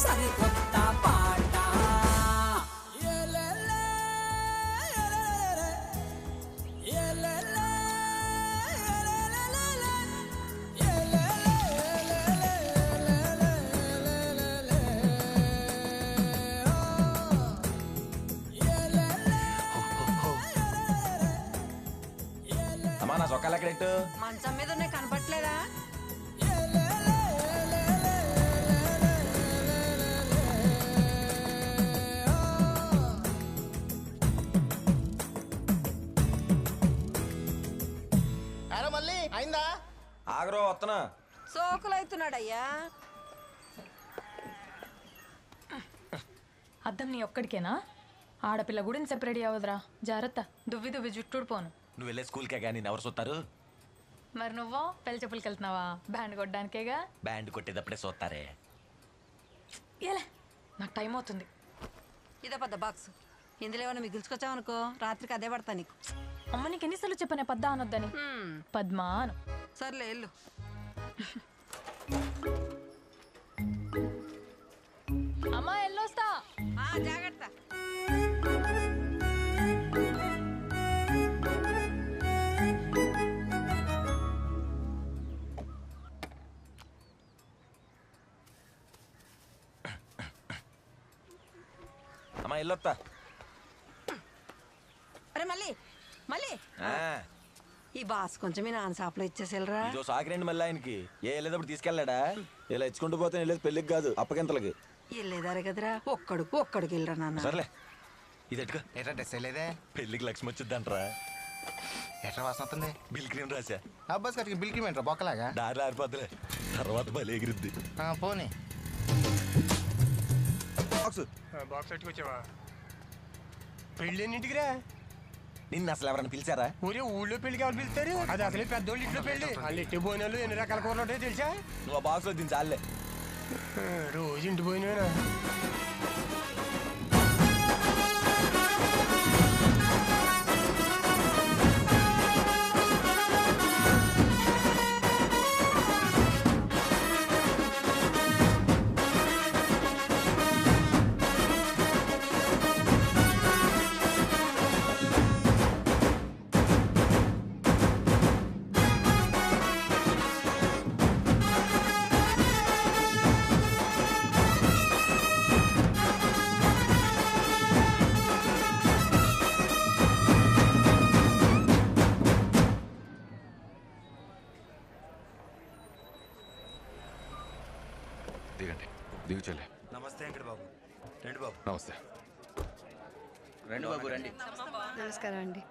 సరికొత్త పాట. అమ్మా నా చొక్కాలు ఎక్కడెట్టు? మంచం మీద ఉన్నాయి కనపట్లేదా? మళ్ళీ అయిందా? ఆగరో వస్తున్నా. సోకులైతున్నాడయ్యా. అద్దం నీ ఒక్కడికేనా? ఆడపిల్ల కూడా సెపరేట్ అవ్వదురా, జాగ్రత్త. దువ్వి దువ్వి జుట్టుడు పోను. నువ్వు వెళ్ళే స్కూల్కే కానీ ఎవరు చూస్తారు? మరి నువ్వు పెళ్లి చెప్పులకి వెళ్తున్నావా? బ్యాండ్ కొట్టడానికేగా. బ్యాండ్ కొట్టేటప్పుడే చూస్తారే. ఏలే నాకు టైం అవుతుంది. ఇదే పెద్ద బాక్స్, ఇందులో ఏమైనా మిగిల్చుకొచ్చావనుకో రాత్రికి అదే పడతా నీకు. అమ్మ నీకు ఎన్నిసార్లు చెప్పానే పద్దా అనొద్దని? పద్మా అను. సర్లే వెళ్ళు. అమ్మా ఎల్లొస్తా. జాగ్రత్త. అమ్మా వెళ్ళొస్తా. అరే మళ్ళీ మళ్ళీ ఈ బాస్ కొంచెం మీ నాన్న షాప్లో ఇచ్చేసేలరా. ఇదో సాకిరండి మళ్ళీ ఆయనకి. ఏ వెళ్ళేటప్పుడు తీసుకెళ్ళాడా? ఇలా ఇచ్చుకుంటూ పోతే వెళ్ళేది పెళ్ళికి కాదు అప్పగింతలకి. వెళ్ళేదారే కదరా, ఒక్కడికి వెళ్ళరా నాన్న. సర్లే ఇది ఎట్టుకో. ఎట్లా డ్రెస్ వేయలేదే? పెళ్ళికి లక్ష్మి వచ్చిందంటరా. ఎట్లా వాసన వస్తుంది? బిల్ క్రీమ్ రాసా. అబ్బాస్ కట్టికి బిల్ క్రీమ్ ఏంట్రా బొక్కలాగా? దారిలో ఆరిపోద్దులే, తర్వాత బలి ఎగిరిద్ది. పోనీ బాక్స్ పెట్టుకొచ్చావా? పెళ్ళి ఎన్నింటికిరా? నిన్ను అసలు ఎవరైనా పిలిచారా? ఊరే ఊళ్ళో పెళ్లికి ఎవరు పిలుస్తారు? అది అసలే పెద్దోళ్ళు ఇంట్లో పెళ్లి. వాళ్ళు ఎట్టి భోజనాలు ఎన్ని రకాల కూరలు ఉంటాయో తెలుసా? నువ్వు ఆ బాక్స్లో దీని చాలే. రోజు ఇంటి పోయినా దిగండి, దిగుచలే. నమస్తే వెంకట బాబు. రండి బాబు. నమస్తే. రండి బాబు రండి. నమస్కారం అండి.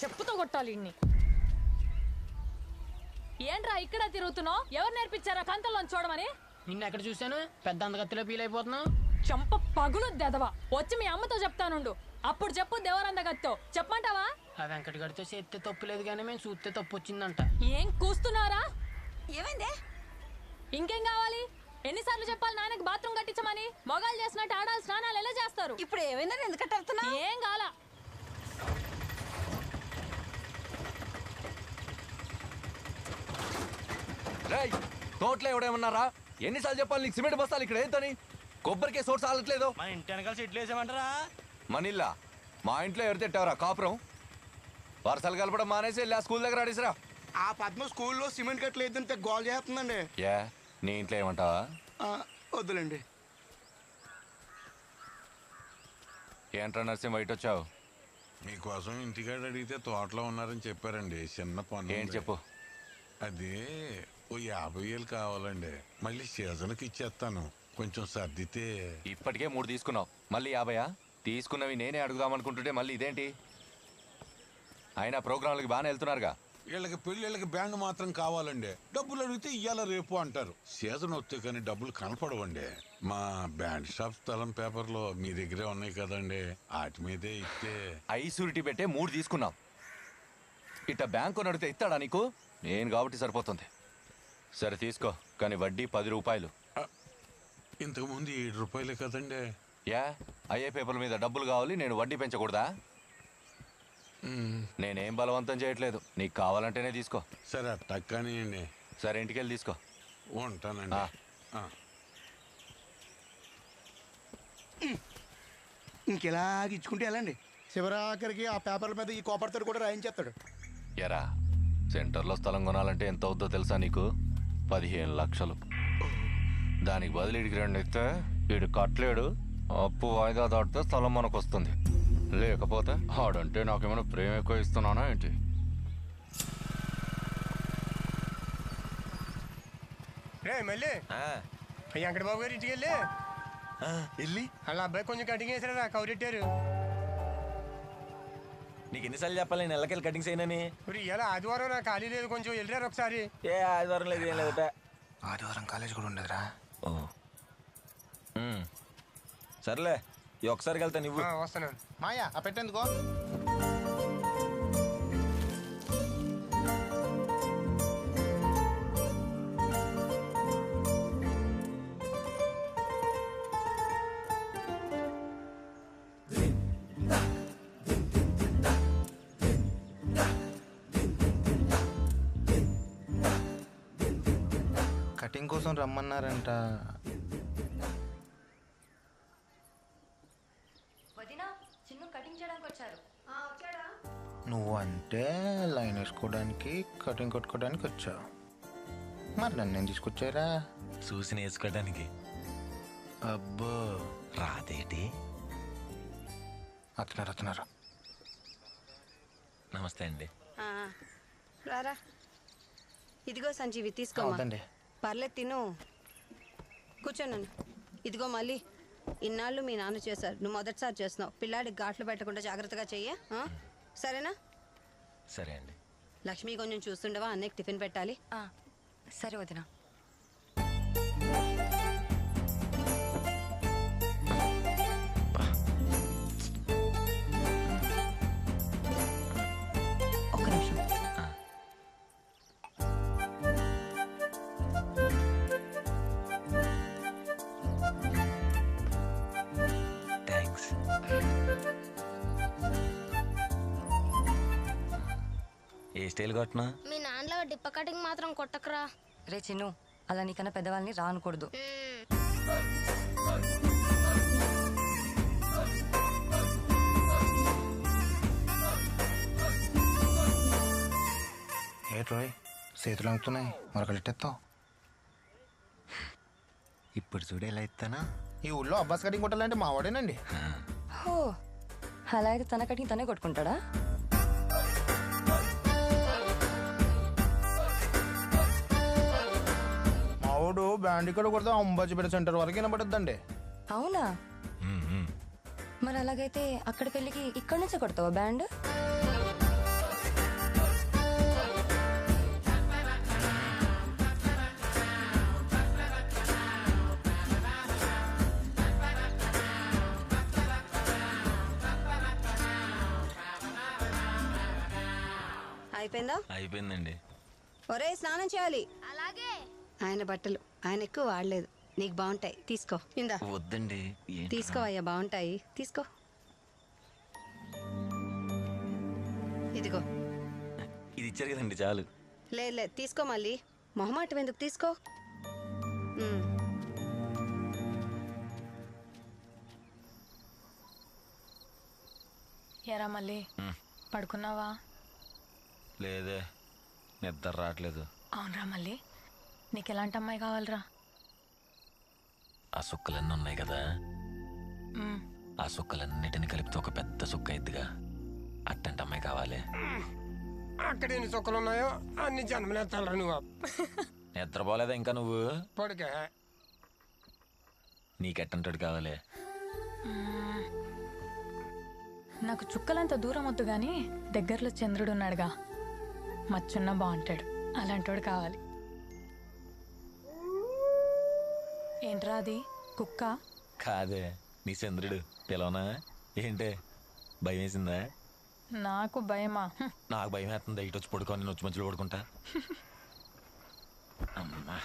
చెప్పుతో కొట్టాలి ఇన్ని. ఏంట్రా ఇక్కడ తిరుగుతున్నావు? ఎవరు నేర్పించారా కంతల్లో చూడమని? నిన్న ఎక్కడ చూశాను? పెద్ద అందగత్తిలో ఫీల్ అయిపోతున్నావు. చంప పగులు దెదవా. వచ్చి మీ అమ్మతో చెప్తానుండు, అప్పుడు చెప్పు. దేవరందగత్తో చెప్పమంటావా? ఆ వెంకట గడితో చేస్తే తప్పు లేదు కానీ మేము చూస్తే తప్పు వచ్చిందంట. ఏం కూస్తున్నారా? ఏమైందే? ఇంకేం కావాలి? ఎన్నిసార్లు చెప్పాలి నాయనకి బాత్రూమ్ కట్టించమని? మొగాలు చేసినట్టు ఆడాలి స్నానాలు ఎలా చేస్తారు? ఇప్పుడు ఏమైందని ఎందుకంటే వెళ్తున్నా? ఏం కాలా. తోటలో ఎవడేమన్నారా? ఎన్నిసార్లు చెప్పాలి నీకు? సిమెంట్ బస్తాలు ఇక్కడ ఏంటని? కొబ్బరికే సోర్స్ ఆలట్లేదు. మన ఇంటి వెనకాల చెట్లు వేసామంటారా? మనిల్లా మా ఇంట్లో ఎవరు తిట్టావరా? కాపురం వరుసలు కలపడం మానేసి వెళ్ళి ఆ స్కూల్ దగ్గర అడిసిరా. ఆ పద్మ స్కూల్లో సిమెంట్ కట్టలు వేద్దంటే గోల్ చేస్తుందండి. ఏ నీ ఇంట్లో ఏమంటావా? వద్దులేండి. ఏంట్రా నర్సింగ్ బయట వచ్చావు? మీకోసం ఇంటికాడ అడిగితే తోటలో ఉన్నారని చెప్పారండి. చిన్న పని. ఏంటి చెప్పు. అది ఓ 50,000 కావాలండి. మళ్ళీ సీజన్కి ఇచ్చేస్తాను. కొంచెం సర్దితే. ఇప్పటికే 3 తీసుకున్నావు, మళ్ళీ 50? తీసుకున్నవి నేనే అడుగుదామనుకుంటుంటే మళ్ళీ ఇదేంటి? అయినా ప్రోగ్రాంలకి బాగానే వెళ్తున్నారుగా. వీళ్ళకి పెళ్ళిళ్ళకి బ్యాండ్ మాత్రం కావాలండి. డబ్బులు అడిగితే ఇయ్యాల రేపు అంటారు. సీజన్ వస్తే కానీ డబ్బులు కనపడవండి. మా బ్యాండ్ షాప్ స్థలం పేపర్లో మీ దగ్గరే ఉన్నాయి కదండి, వాటి మీదే ఇస్తే. ఐసూరిటీ పెట్టే 3 తీసుకున్నావు. ఇట్ట బ్యాంకు నడితే ఇస్తాడా నీకు? నేను కాబట్టి సరిపోతుంది. సరే తీసుకో, కానీ వడ్డీ 10 రూపాయలు. ఇంతకుముందు 7 రూపాయలే కదండి. యా, అయ్యే పేపర్ల మీద డబ్బులు కావాలి, నేను వడ్డీ పెంచకూడదా? నేనేం బలవంతం చేయట్లేదు, నీకు కావాలంటేనే తీసుకో. సరే అట్టా కానివ్వండి. సరే ఇంటికి వెళ్ళి తీసుకో. ఉంటానండి. ఇంకెలాగ ఇచ్చుకుంటే వెళ్ళండి. శివరాఖరికి ఆ పేపర్ల మీద ఈ కోపర్తో కూడా రాయించేస్తాడు. ఎరా, సెంటర్లో స్థలం కొనాలంటే ఎంత అవుద్దో తెలుసా నీకు? 15 లక్షలు. దానికి బదులు ఇడికి 2 ఇస్తే వీడు కట్టలేడు. అప్పు వాయిదా దాటితే స్థలం మనకు వస్తుంది. లేకపోతే ఆడంటే నాకేమైనా ప్రేమ ఎక్కువ ఇస్తున్నానా ఏంటి? రే మళ్ళీ వెంకటబాబు గారి ఇంటికి వెళ్ళి వాళ్ళ అబ్బాయి కొంచెం కటింగ్ వేసారా, కౌరెట్టారు. నీకు ఎన్నిసార్లు చెప్పాలి నేను నెలకెళ్ళి కటింగ్స్ అయినని? ఇప్పుడు ఇలా ఆదివారం నాకు ఖాళీ లేదు, కొంచెం వెళ్ళారు ఒకసారి. ఏ ఆదివారం లేదు, ఏం లేదట. ఆదివారం కాలేజ్ కూడా ఉండదురా. ఓ సర్లే, ఈ ఒకసారికి వెళ్తా నువ్వు. వస్తున్నాను. మాయా ఆ పెట్టేందుకో. కటింగ్ కోసం రమ్మన్నారంట. నువ్వు అంటే లైన్ వేసుకోవడానికి కటింగ్ కొట్టుకోవడానికి వచ్చావు, మరి నన్ను ఏం తీసుకొచ్చారా? చూసి నేర్చుకోవడానికి. అబ్బో రాదేటి? అతనారు. నమస్తే అండి. రారా, ఇదిగో సంజీవి తీసుకో. అవునండి. పర్లేదు తిను, కూర్చోనన్ను. ఇదిగో మళ్ళీ ఇన్నాళ్ళు మీ నాన్న చేశారు, నువ్వు మొదటిసారి చేస్తున్నావు. పిల్లాడికి ఘాట్లు పెట్టకుండా జాగ్రత్తగా చెయ్యి, సరేనా? సరే అండి. లక్ష్మి కొంచెం చూస్తుండవా, అన్నయ్యకి టిఫిన్ పెట్టాలి. సరే వదినా. ఒక్క నిమిషం. థ్యాంక్స్. ఏ స్టైల్ కొట్టినా? మీ నాన్నలో డిప్ప కటింగ్ మాత్రం కొట్టకరా. రే చిన్ను, అలా నీకన్నా పెద్దవాళ్ళని రానకూడదు. ఏ రోయ్, చేతులు అంగుతున్నాయి, మరొకలు ఇట్టేస్తావు. ఇప్పుడు చూడు ఎలా ఇస్తానా? ఈ ఊళ్ళో అబ్బాస్ కటింగ్ కొట్టాలంటే మా వాడేనండి. హో, అలా అయితే తన కటింగ్ తనే కొట్టుకుంటాడా? మావాడు బ్యాండ్ ఇక్కడ కొడితే అంబాజీపేట సెంటర్ వరకు వినబడుద్దండి. అవునా? మరి అలాగైతే అక్కడికి వెళ్ళి ఇక్కడి నుంచే కొడతావా బ్యాండ్? అయిపోయిందా? అయిపోయిందండి. ఒరే, స్నానం చేయాలి. అలాగే. ఆయన బట్టలు ఆయన ఎక్కువ వాడలేదు, నీకు బాగుంటాయి, తీసుకో. ఇందా వద్దండి. తీసుకో అయ్యా, బాగుంటాయి, తీసుకో. ఇదిగో. ఇది ఇచ్చారు కదండి, చాలు. లేదు తీసుకో, మళ్ళీ మొహమాటం ఎందుకు, తీసుకో. ఎరా మళ్ళీ పడుకున్నావా? లేదే, నిద్ర రావట్లేదు. అవునరా మళ్ళీ, నీకు ఎలాంటి అమ్మాయి కావాలరా? ఆ సుక్కలన్నీ ఉన్నాయి కదా, ఆ సుక్కలన్నిటిని కలిపితే ఒక పెద్ద సుక్క అయిద్దిగా, అట్టంటి అమ్మాయి కావాలి. అక్కడ ఎన్ని చొక్కలు ఉన్నాయో అన్ని జన్మలేస్తారా నువ్వు? నిద్రపోలేదా ఇంకా నువ్వు? పడుకే. నీకెట్టంటాడు కావాలి? నాకు చుక్కలంత దూరం వద్దు గాని దగ్గరలో చంద్రుడు ఉన్నాడుగా, మచ్చున్న బాగుంటాడు, అలాంటోడు కావాలి. ఏంట్రా అది కుక్క? కాదే, నీ చంద్రుడు. పిలవనా ఏంటే? భయం వేసిందా? నాకు భయమా? నాకు భయం వేస్తుంది. ఇటు వచ్చి పడుకో, నేను వచ్చి మధ్యలో పడుకుంటా. అమ్మా,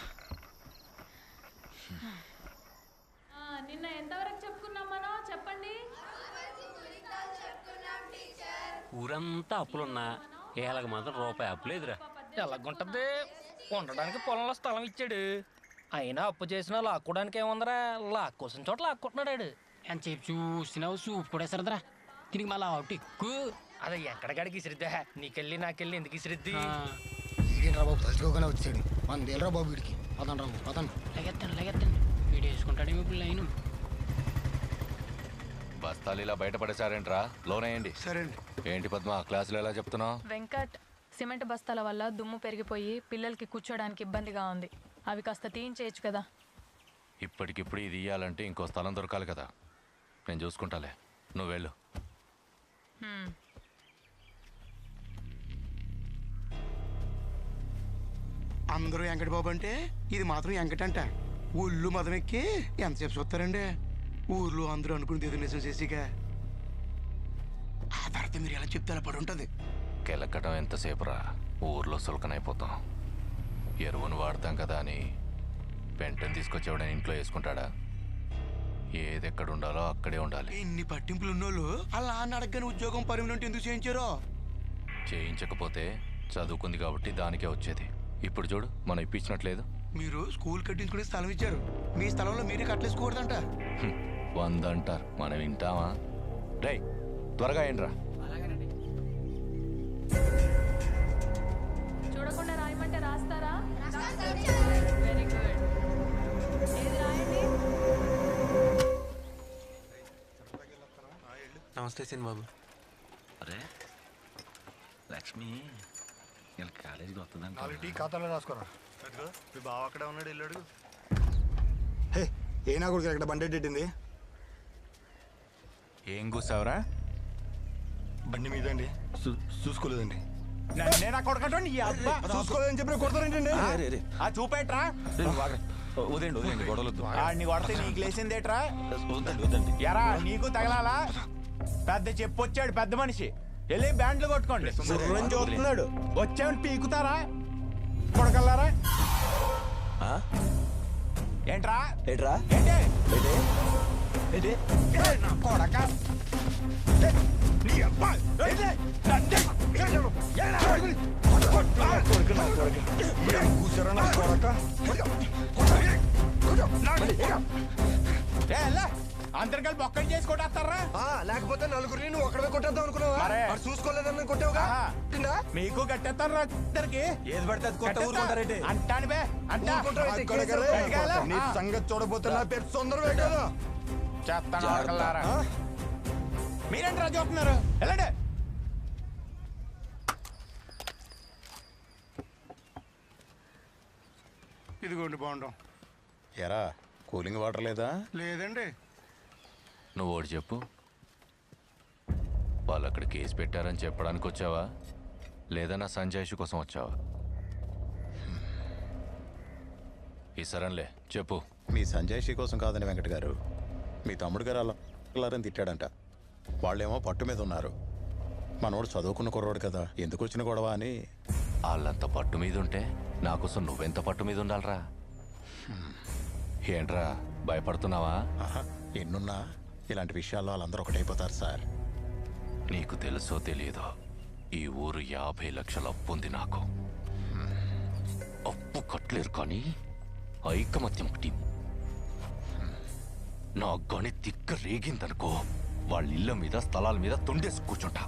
నిన్న ఎంతవరకు చెప్పుకున్నాం మనం? చెప్పండి. ఊరంతా అప్పులున్నా ఏళ్ళకి మాత్రం రూపాయి అప్పు లేదురా. ఎలాగుంటది? ఉండడానికి పొలంలో స్థలం ఇచ్చాడు, అయినా అప్పు చేసినా లాక్కోడానికి ఏముందరా, లాక్కోసిన చోట లాక్కుంటున్నాడు. అని చెప్పి చూసినావు, సూప్ కూడా సరదరా. తిరిగి మళ్ళీ అవుట్ ఎక్కువ. అది ఎక్కడికాడికి ఇసిరిద్దా, నీకెళ్ళి నాకెళ్ళి ఎందుకు ఇసిరిద్ది? ఈడేంట్రా బాబు తలుచుకోగానే వచ్చాడు. మన తేలరా బాబు వీడికి. పదండి రాబు పదండి. లెగెత్తండి వీడు వేసుకుంటాడేమో ఇప్పుడు లైను. బస్తాలు ఇలా బయటపడేశారేంట్రా? లోనేయండి. సరే అండి. ఏంటి పద్మ, క్లాసులు ఎలా చెప్తున్నావు? వెంకట్, సిమెంట్ బస్తాల వల్ల దుమ్ము పెరిగిపోయి పిల్లలకి కూర్చోడానికి ఇబ్బందిగా ఉంది, అవి కాస్త తీయించేయచ్చు కదా. ఇప్పటికిప్పుడు ఇది ఇయ్యాలంటే ఇంకో స్థలం దొరకాలి కదా. నేను చూసుకుంటాలే, నువ్వు వెళ్ళు. అందరూ వెంకట బాబు అంటే ఇది మాత్రం వెంకటంట. ఊళ్ళు మదం ఎక్కి ఎంతసేపు చూస్తారండి? ఊర్లో అందరూ అనుకుని ఎదురు నిజం చేసిగా ఆ తర్వాత మీరు ఎలా చెప్తే అలా పడి ఉంటుంది. కెలక్కటం ఎంతసేపు రా, ఊర్లో సులకనైపోతాం. ఎరువును వాడతాం కదా అని పెంటను తీసుకొచ్చేవాడని ఇంట్లో వేసుకుంటాడా? ఏది ఎక్కడ ఉండాలో అక్కడే ఉండాలి. ఇన్ని పట్టింపులు ఉన్నోళ్ళు అలా అడగని ఉద్యోగం పర్మనెంట్ ఎందుకు చేయించారో? చేయించకపోతే చదువుకుంది కాబట్టి దానికే వచ్చేది. ఇప్పుడు చూడు, మనం ఇప్పించినట్లేదు. మీరు స్కూల్ కట్టించుకునే స్థలం ఇచ్చారు, మీ స్థలంలో మీరే కట్టలేసుకోకూడదంట. 100 అంటారు, మనం వింటామా? రేయ్ త్వరగా ఏంట్రా. చూడకుండా రాయమంటే రాస్తారా? Very good. ఏది రాయండి? నమస్తే సిన్ బాబు. అరే లక్ష్మి వీళ్ళ కాలేజీకి వస్తుందంట. టీ ఖాతాలో రాసుకోరా. మీ బావ అక్కడే ఉన్నాడు, వెళ్ళాడు. హే ఏనా కూడా ఇక్కడ బండి ఎట్టింది? ఏం కూసావురా? బండి మీద అండి, చూసుకోలేదండి. చూసుకోలేదని చెప్పి కొడతారేంటండి? చూపేట్రా. వదండి గొడవలొద్దు. నీ కొడితే నీకు లేచిందేట్రా? వద్దండి. ఎరా నీకు తగలాలా? పెద్ద చెప్పొచ్చాడు పెద్ద మనిషి, వెళ్ళి బ్యాండ్లు కొట్టుకోండి. చూస్తున్నాడు, వచ్చామని పీకుతారా కొడకల్లారా? ఏంట్రా ఏట్రా ఏంటి కొడక? అందరు కలిపి ఒక్కటి చేసి కొట్టేస్తారా? లేకపోతే నలుగురిని నువ్వు ఒక్కడే కొట్టేద్దాం అనుకున్నావా? చూసుకోలేదని కొట్టావుగా. మీకు కట్టేస్తారా ఇద్దరికి? ఏది పడితే అంటాను బే అంటా. నీ సంగతి చూడబోతే నా పేరు తొందర చెప్తాను. మీరేంటి రాజు అవుతున్నారు? వెళ్ళండి. ఇదిగోండి బాగుంటాం. ఎరా కూలింగ్ వాటర్ లేదా? లేదండి. నువ్వు ఒకటి చెప్పు, వాళ్ళు అక్కడ కేసు పెట్టారని చెప్పడానికి వచ్చావా, లేదా నా సంజాయిషి కోసం వచ్చావా? ఈ సరేలే చెప్పు. మీ సంజాయిషి కోసం కాదని వెంకట గారు, మీ తమ్ముడు గారు అల్లారని తిట్టాడంట. వాళ్ళేమో పట్టు మీద ఉన్నారు. మనోడు చదువుకున్న కుర్రోడు కదా, ఎందుకు వచ్చిన గొడవ అని. వాళ్ళంత పట్టు మీద ఉంటే నా కోసం నువ్వెంత పట్టు మీద ఉండాలరా? ఏంట్రా భయపడుతున్నావా? ఎన్నున్నా ఇలాంటి విషయాల్లో వాళ్ళందరూ ఒకటైపోతారు సార్. నీకు తెలుసో తెలియదో, ఈ ఊరు 50 లక్షల అప్పు ఉంది నాకు. అప్పు కట్టలేరు కానీ ఐకమత్యం టీం. నా గణి తిక్క రేగిందనుకో, వాళ్ళ ఇళ్ళ మీద స్థలాల మీద తుండేసి కూర్చుంటా.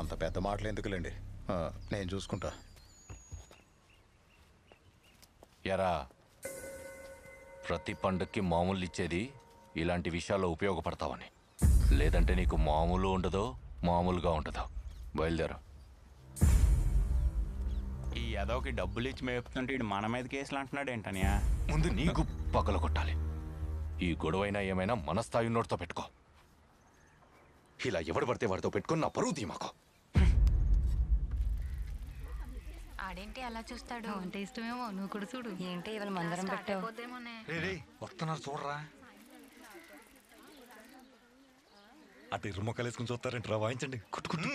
అంత పెద్ద మాటలు ఎందుకులేండి, నేను చూసుకుంటా. ఎరా, ప్రతి పండుగకి మామూలు ఇచ్చేది ఇలాంటి విషయాల్లో ఉపయోగపడతావని, లేదంటే నీకు మామూలు ఉండదో మామూలుగా ఉండదో. బయలుదేరు. ఈ ఏదోకి డబ్బులు ఇచ్చి మేపుతుంటే ఇడు మన మీద కేసులు అంటున్నాడు ఏంటనియా? ముందు నీకు పగల కొట్టాలి. ఈ గొడవైనా ఏమైనా మన స్థాయి నోటితో పెట్టుకో. ఇలా ఎవడు పడితే వాడితో పెట్టుకుని నా పరువు తీమాకో. ఆడేంటి అలా చూస్తాడు? అంటే ఇష్టమేమో, నువ్వు కూడా చూడు. ఏంటి ఇవాళ మందరం పెట్టావు? వస్తున్నారు చూడరా. అటు ఇరు మొక్కలు వేసుకుని చూస్తారంటారా? వాయించండి. కుట్టుకుంటు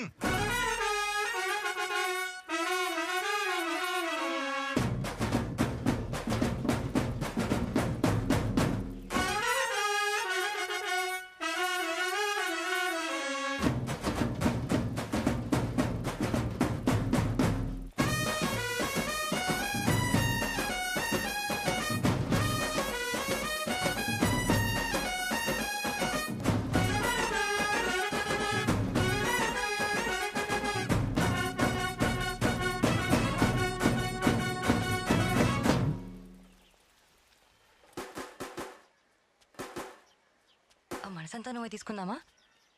మనసంతా నువ్వు తీసుకుందామా?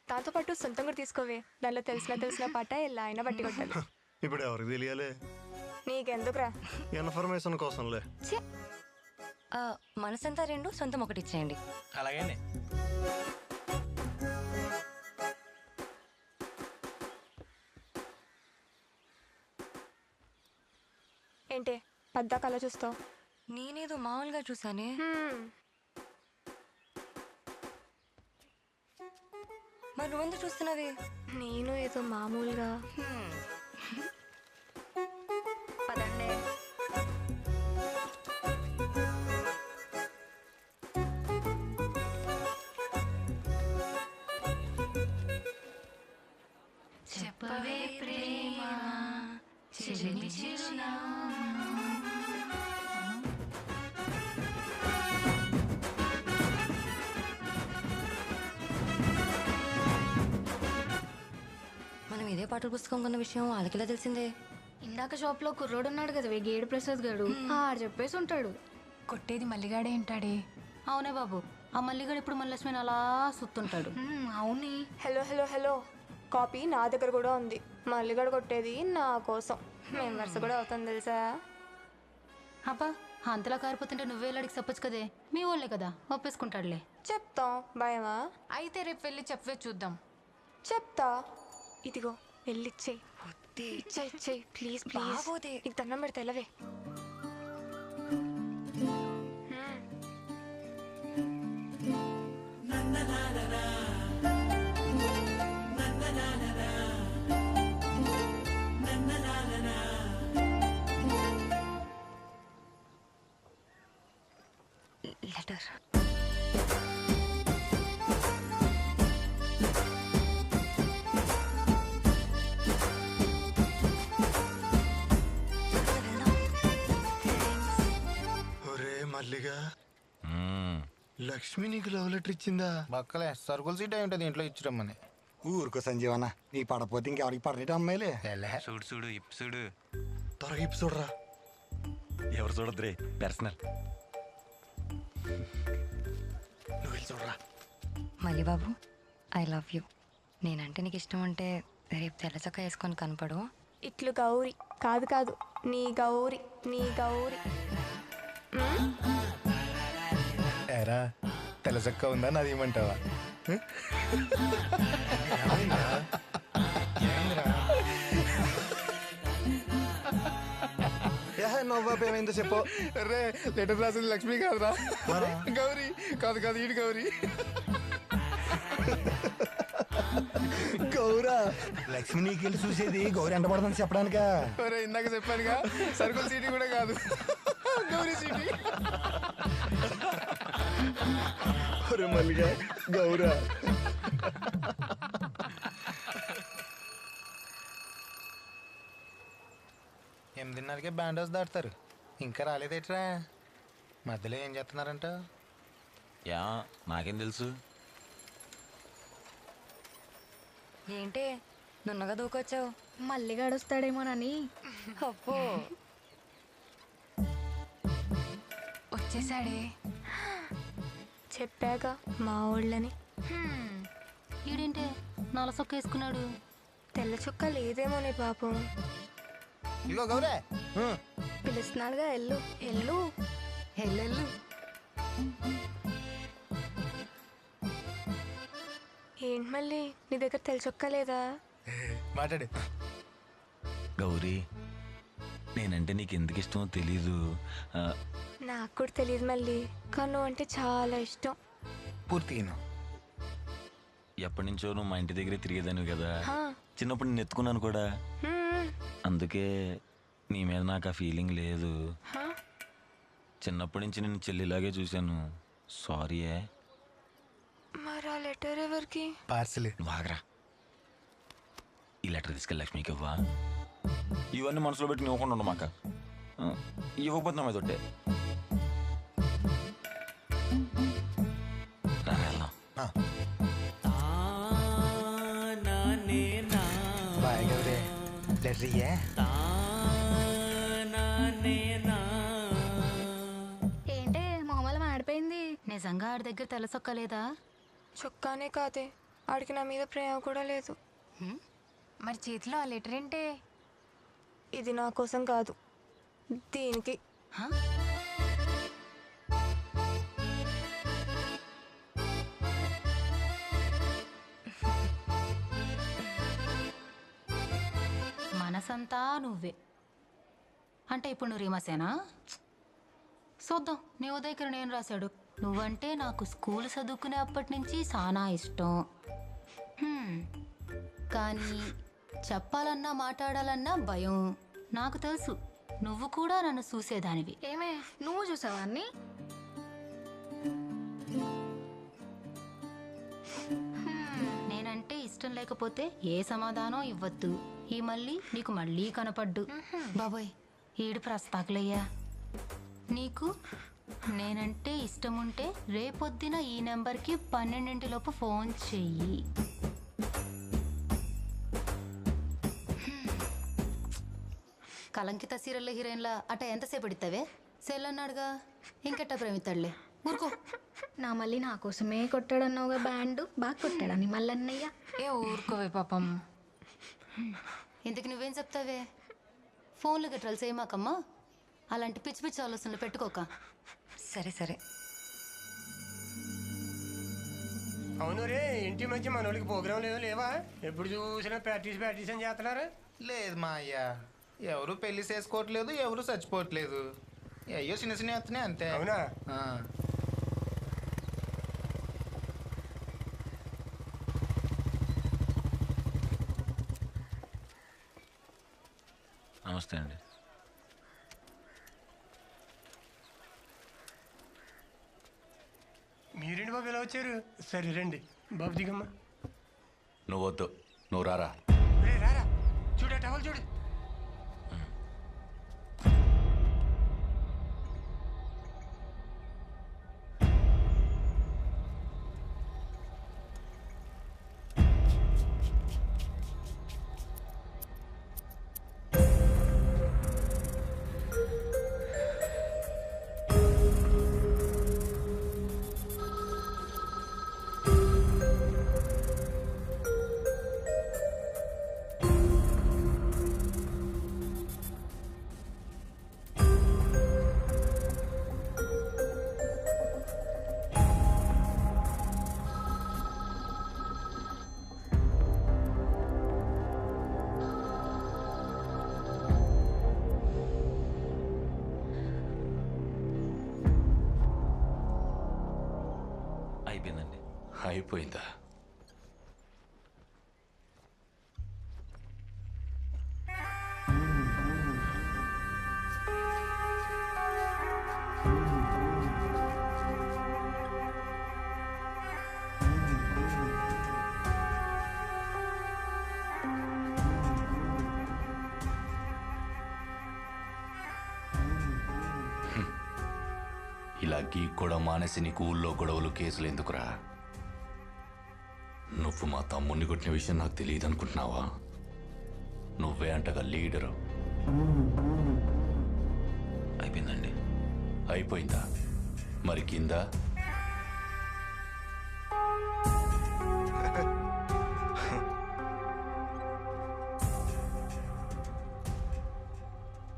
దాంతోపాటు సొంతం కూడా తీసుకోవే. దానిలో తెలిసిన పాట ఎలా అయినా బట్టి కొట్టాలి. ఇప్పుడు ఎవరికి తెలియాలి? నీకెందుకురా? ఇన్ఫర్మేషన్ కోసంలే. మనసంతా 2, సొంతం 1 ఇచ్చేయండి. అలాగే. ఏంటే పద్దాక అలా చూస్తావు? నేనేదో మామూలుగా చూసానే. మరి నువ్వెందుకు చూస్తున్నావి? నేను ఏదో మామూలుగా. పదండి. చెప్పవే ప్రేమ చిలిమి చిరునా. ఇదే పాటల పుస్తకం కొన్న విషయం వాళ్ళకిలా తెలిసిందే. ఇందాక షాప్ లో కుర్రోడు ఉన్నాడు కదా, గేడు ప్రసాద్ గాడు, ఆడు చెప్పేసి ఉంటాడు. కొట్టేది మల్లిగాడే ఏంటాడే? అవునే బాబు, ఆ మల్లిగాడు ఇప్పుడు మల్లక్ష్మిని అలా సుత్తుంటాడు. అవునే. హలో హలో హలో, కాపీ నా దగ్గర కూడా ఉంది. మల్లిగాడు కొట్టేది నా కోసం. మేము వరుస కూడా అవుతాం తెలుసా? అబ్బా, అంతలా కారిపోతుంటే నువ్వే అడిగి చెప్పొచ్చు కదే. మీ వాళ్ళే కదా, ఒప్పేసుకుంటాడులే. చెప్తాం. భయమా? అయితే రేపు వెళ్ళి చెప్పవే చూద్దాం. చెప్తా. ఇదిగో వెళ్ళిచ్చేయి. ఇచ్చేయి ప్లీజ్ ప్లీజ్. నీకు దండం పెడితే వెళ్ళవే. లెటర్. మల్లిగా, లక్ష్మి నీకు లవ్ లెటర్ ఇచ్చిందా? బక్కలే సరుకుల సీట్ అయి ఉంటుంది ఇంట్లో ఇచ్చిరమ్మని. ఊరుకో సంజీవన, నీ పడపోతే ఇంకెవరికి పడలేట అమ్మాయిలే. చూడు చూడు ఇప్పు చూడు. త్వరగా ఇప్పు చూడరా. ఎవరు చూడద్రే, పర్సనల్. నువ్వు వెళ్ళి చూడరా. మళ్ళీ బాబు, ఐ లవ్ యూ. నేనంటే నీకు ఇష్టం అంటే రేపు తెల్లచక్క వేసుకొని కనపడు. ఇట్లు గౌరీ కాదు కాదు, నీ గౌరీ నీ గౌరీ. ఏరా తెల్లచక్క ఉందా? నాది ఏమంటావా? నవ్వాపు ఏమైందో చెప్పు. రే లెటర్ రాసింది లక్ష్మి కాదురా, గౌరీ. కాదు కాదు, ఈడు గౌరీ. గౌరా, లక్ష్మి నీకు వెళ్ళి చూసేది గౌరీ ఎంటపడుతుంది చెప్పడానికా? ఇందాక చెప్పానుగా, సరుకుల సీటీ కూడా కాదు, గౌరీ సీటీ. మల్లిగా, గౌరా. 8:30కే బ్యాండ్ హౌస్ దాటుతారు. ఇంకా రాలేదేట్రా? మధ్యలో ఏం చేస్తున్నారంట? యా, నాకేం తెలుసు. ఏంటి నున్నగా దూకొచ్చావు? మళ్ళీ గడుస్తాడేమోనని. అప్పో, వచ్చేసాడే. చెప్పాక మా ఊళ్ళని. ఈడేంటే నల్ల చొక్క వేసుకున్నాడు? తెల్ల చొక్క లేదేమోనే పాపం. ఇగో గౌరే పిలుస్తున్నాడుగా ఎల్లు ఎల్లు ఎల్లు ఏంటి మళ్ళీ నీ దగ్గర తెలిసొక్కలేదా? మాట్లాడు. గౌరీ, నేనంటే నీకు ఎందుకు ఇష్టమో తెలీదు. నాకు కూడా తెలియదు మళ్ళీ, కానీ నువ్వు అంటే చాలా ఇష్టం. పూర్తిగా ఎప్పటి నుంచో నువ్వు మా ఇంటి దగ్గరే తిరిగేదాను కదా, హా. చిన్నప్పుడు నేను ఎత్తుకున్నాను కూడా, అందుకే నీ మీద నాకు ఆ ఫీలింగ్ లేదు. చిన్నప్పటి నుంచి నేను చెల్లిలాగే చూశాను. సారీయే. మరి ఆ లెటర్ ఎవరికి? పార్సల్. వాగరా. ఈ లెటర్ తీసుకెళ్ళి లక్ష్మికి ఇవ్వా. ఇవన్నీ మనసులో పెట్టి ఇవ్వకుండా ఉండు మాక. ఇవ్వకపోతే నా మీద ఒట్టే. బాయ్ గౌరే. లెటర్ ఇయ్యే. ఏంటే మొహమ్మల మాడిపోయింది? నిజంగా ఆడి దగ్గర తెలసొక్కలేదా? చొక్కానే కాదే, ఆడికి నా మీద ప్రేమ కూడా లేదు. మరి చేతిలో ఆ లెటర్ ఏంటే? ఇది నా కోసం కాదు, దీనికి. మనసంతా నువ్వే అంటే ఇప్పుడు నువ్వు రీమసేనా? చూద్దాం. నీ ఉదయకరణ ఏం రాశాడు? నువ్వంటే నాకు స్కూల్ చదువుకునే అప్పటి నుంచి చాలా ఇష్టం, కానీ చెప్పాలన్నా మాట్లాడాలన్నా భయం. నాకు తెలుసు నువ్వు కూడా నన్ను చూసేదానివి. ఏమే నువ్వు చూసావా అన్ని? నేనంటే ఇష్టం లేకపోతే ఏ సమాధానం ఇవ్వద్దు. ఈ మళ్ళీ నీకు మళ్ళీ కనపడ్డు. బాబోయ్ ఈడు ప్రస్తాకులయ్యా. నీకు నేనంటే ఇష్టం ఉంటే రేపొద్దున ఈ నెంబర్కి 12 ఫోన్ చెయ్యి. కలంకిత సీరియల్ హీరోయిన్లా అట ఎంతసేపు ఎడతావే? సెల్ అన్నాడుగా, ఇంకెట్టా ప్రేమిస్తాడులే. ఊరుకో. నా మళ్ళీ నా కోసమే కొట్టాడన్నావుగా బ్యాండ్, బాగా కొట్టాడని మల్లన్నయ్య. ఏ ఊరుకోవే పాపం. ఇంతకు నువ్వేం చెప్తావే? ఫోన్లు గట్రలు చేయమాకమ్మా. అలాంటి పిచ్చి పిచ్చి ఆలోచనలు పెట్టుకోక. సరే సరే. అవును రే, ఇంటి మధ్య మనోళ్ళకి ప్రోగ్రాంలు ఏమో లేవా? ఎప్పుడు చూసినా ప్రాక్టీస్ అని చేస్తున్నారు. లేదు మా అయ్య, ఎవరు పెళ్లి చేసుకోవట్లేదు, ఎవరు చచ్చిపోవట్లేదు. అయ్యో చిన్న చిన్న వస్తున్నాయి అంతే. అవునా? నమస్తే అండి. మీరేంటి బాబు ఎలా వచ్చారు? సరే రండి బాబు, దిగమ్మా. నువ్వు వద్దు, నువ్వు రారా. రారా, చూడ టవల్ చూడు. అయిపోయిందండి. అయిపోయిందా? ఇలా గీక్ కూడా మానేసి నీకు ఊళ్ళో గొడవలు కేసులు ఎందుకురా? నువ్వు మా తమ్ముడిని కొట్టిన విషయం నాకు తెలియదు అనుకుంటున్నావా? నువ్వే అంటగా లీడరు. అయిపోయిందండి. అయిపోయిందా? మరి కింద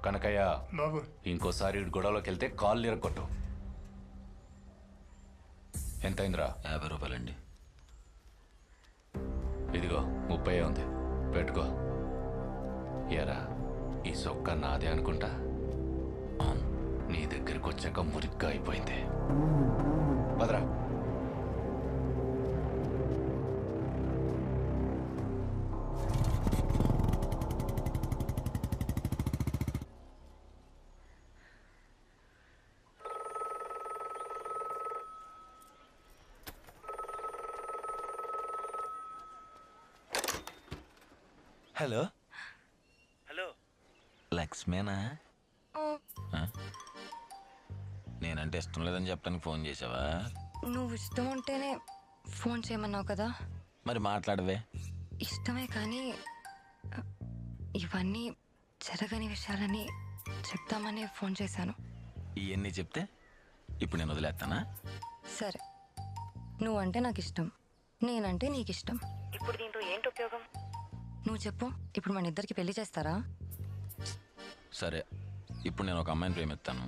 కనకయ్య బాబు ఇంకోసారి ఇటు గొడవలోకి వెళ్తే కాళ్ళు ఇరగొట్టు. ఎంతైందిరా? 50 రూపాయలండి. ఇదిగో 30 ఉంది, పెట్టుకో. ఎరా ఈ సొక్క నాదే అనుకుంటా. నీ దగ్గరికి వచ్చాక మురిగ్గా అయిపోయింది. పదరా. హలో లక్ష్మేనా? నేనంటే ఇష్టం లేదని చెప్పడానికి ఫోన్ చేసావా? నువ్వు ఇష్టం ఉంటేనే ఫోన్ చేయమన్నావు కదా. మరి మాట్లాడవే. ఇష్టమే కానీ ఇవన్నీ జరగని విషయాలని చెప్తామని ఫోన్ చేశాను. ఇవన్నీ చెప్తే ఇప్పుడు నేను వదిలేస్తానా? సరే, నువ్వంటే నాకు ఇష్టం, నేనంటే నీకు ఇష్టం. ఇప్పుడు దీంతో ఏంటి ఉపయోగం? నువ్వు చెప్పు, ఇప్పుడు మన ఇద్దరికి పెళ్లి చేస్తారా? సరే, ఇప్పుడు నేను ఒక అమ్మాయిని ప్రేమిస్తాను,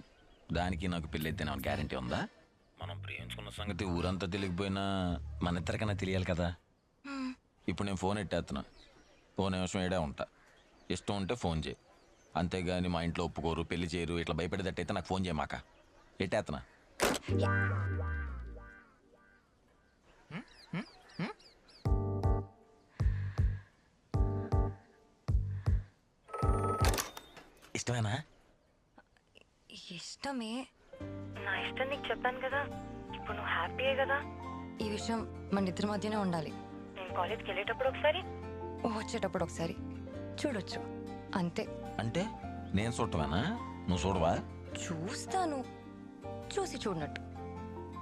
దానికి నాకు పెళ్ళి అయితే నాకు గ్యారంటీ ఉందా? మనం ప్రేమించుకున్న సంగతి ఊరంతా తెలియకపోయినా మన ఇద్దరికైనా తెలియాలి కదా. ఇప్పుడు నేను ఫోన్ ఎట్టేస్తున్నా, ఓ నిమిషం ఏడే ఉంటా. ఇష్టం ఉంటే ఫోన్ చేయి, అంతేగాని మా ఇంట్లో ఒప్పుకోరు, పెళ్లి చేయరు, ఇట్లా భయపడేటట్టయితే నాకు ఫోన్ చేయమాక. ఎట్టేస్తున్నా. ఇష్టమేనా? ఇష్టమే. నా ఇష్టం నీకు చెప్పాను కదా. ఇప్పుడు నువ్వు హ్యాపీయే కదా. ఈ విషయం మన ఇద్దరి మధ్యనే ఉండాలి. నేను కాలేజ్కి వెళ్ళేటప్పుడు ఒకసారి, వచ్చేటప్పుడు ఒకసారి చూడొచ్చు, అంతే. అంటే నేను చూడటమేనా? నువ్వు చూడవా? చూస్తాను, చూసి చూడనట్టు.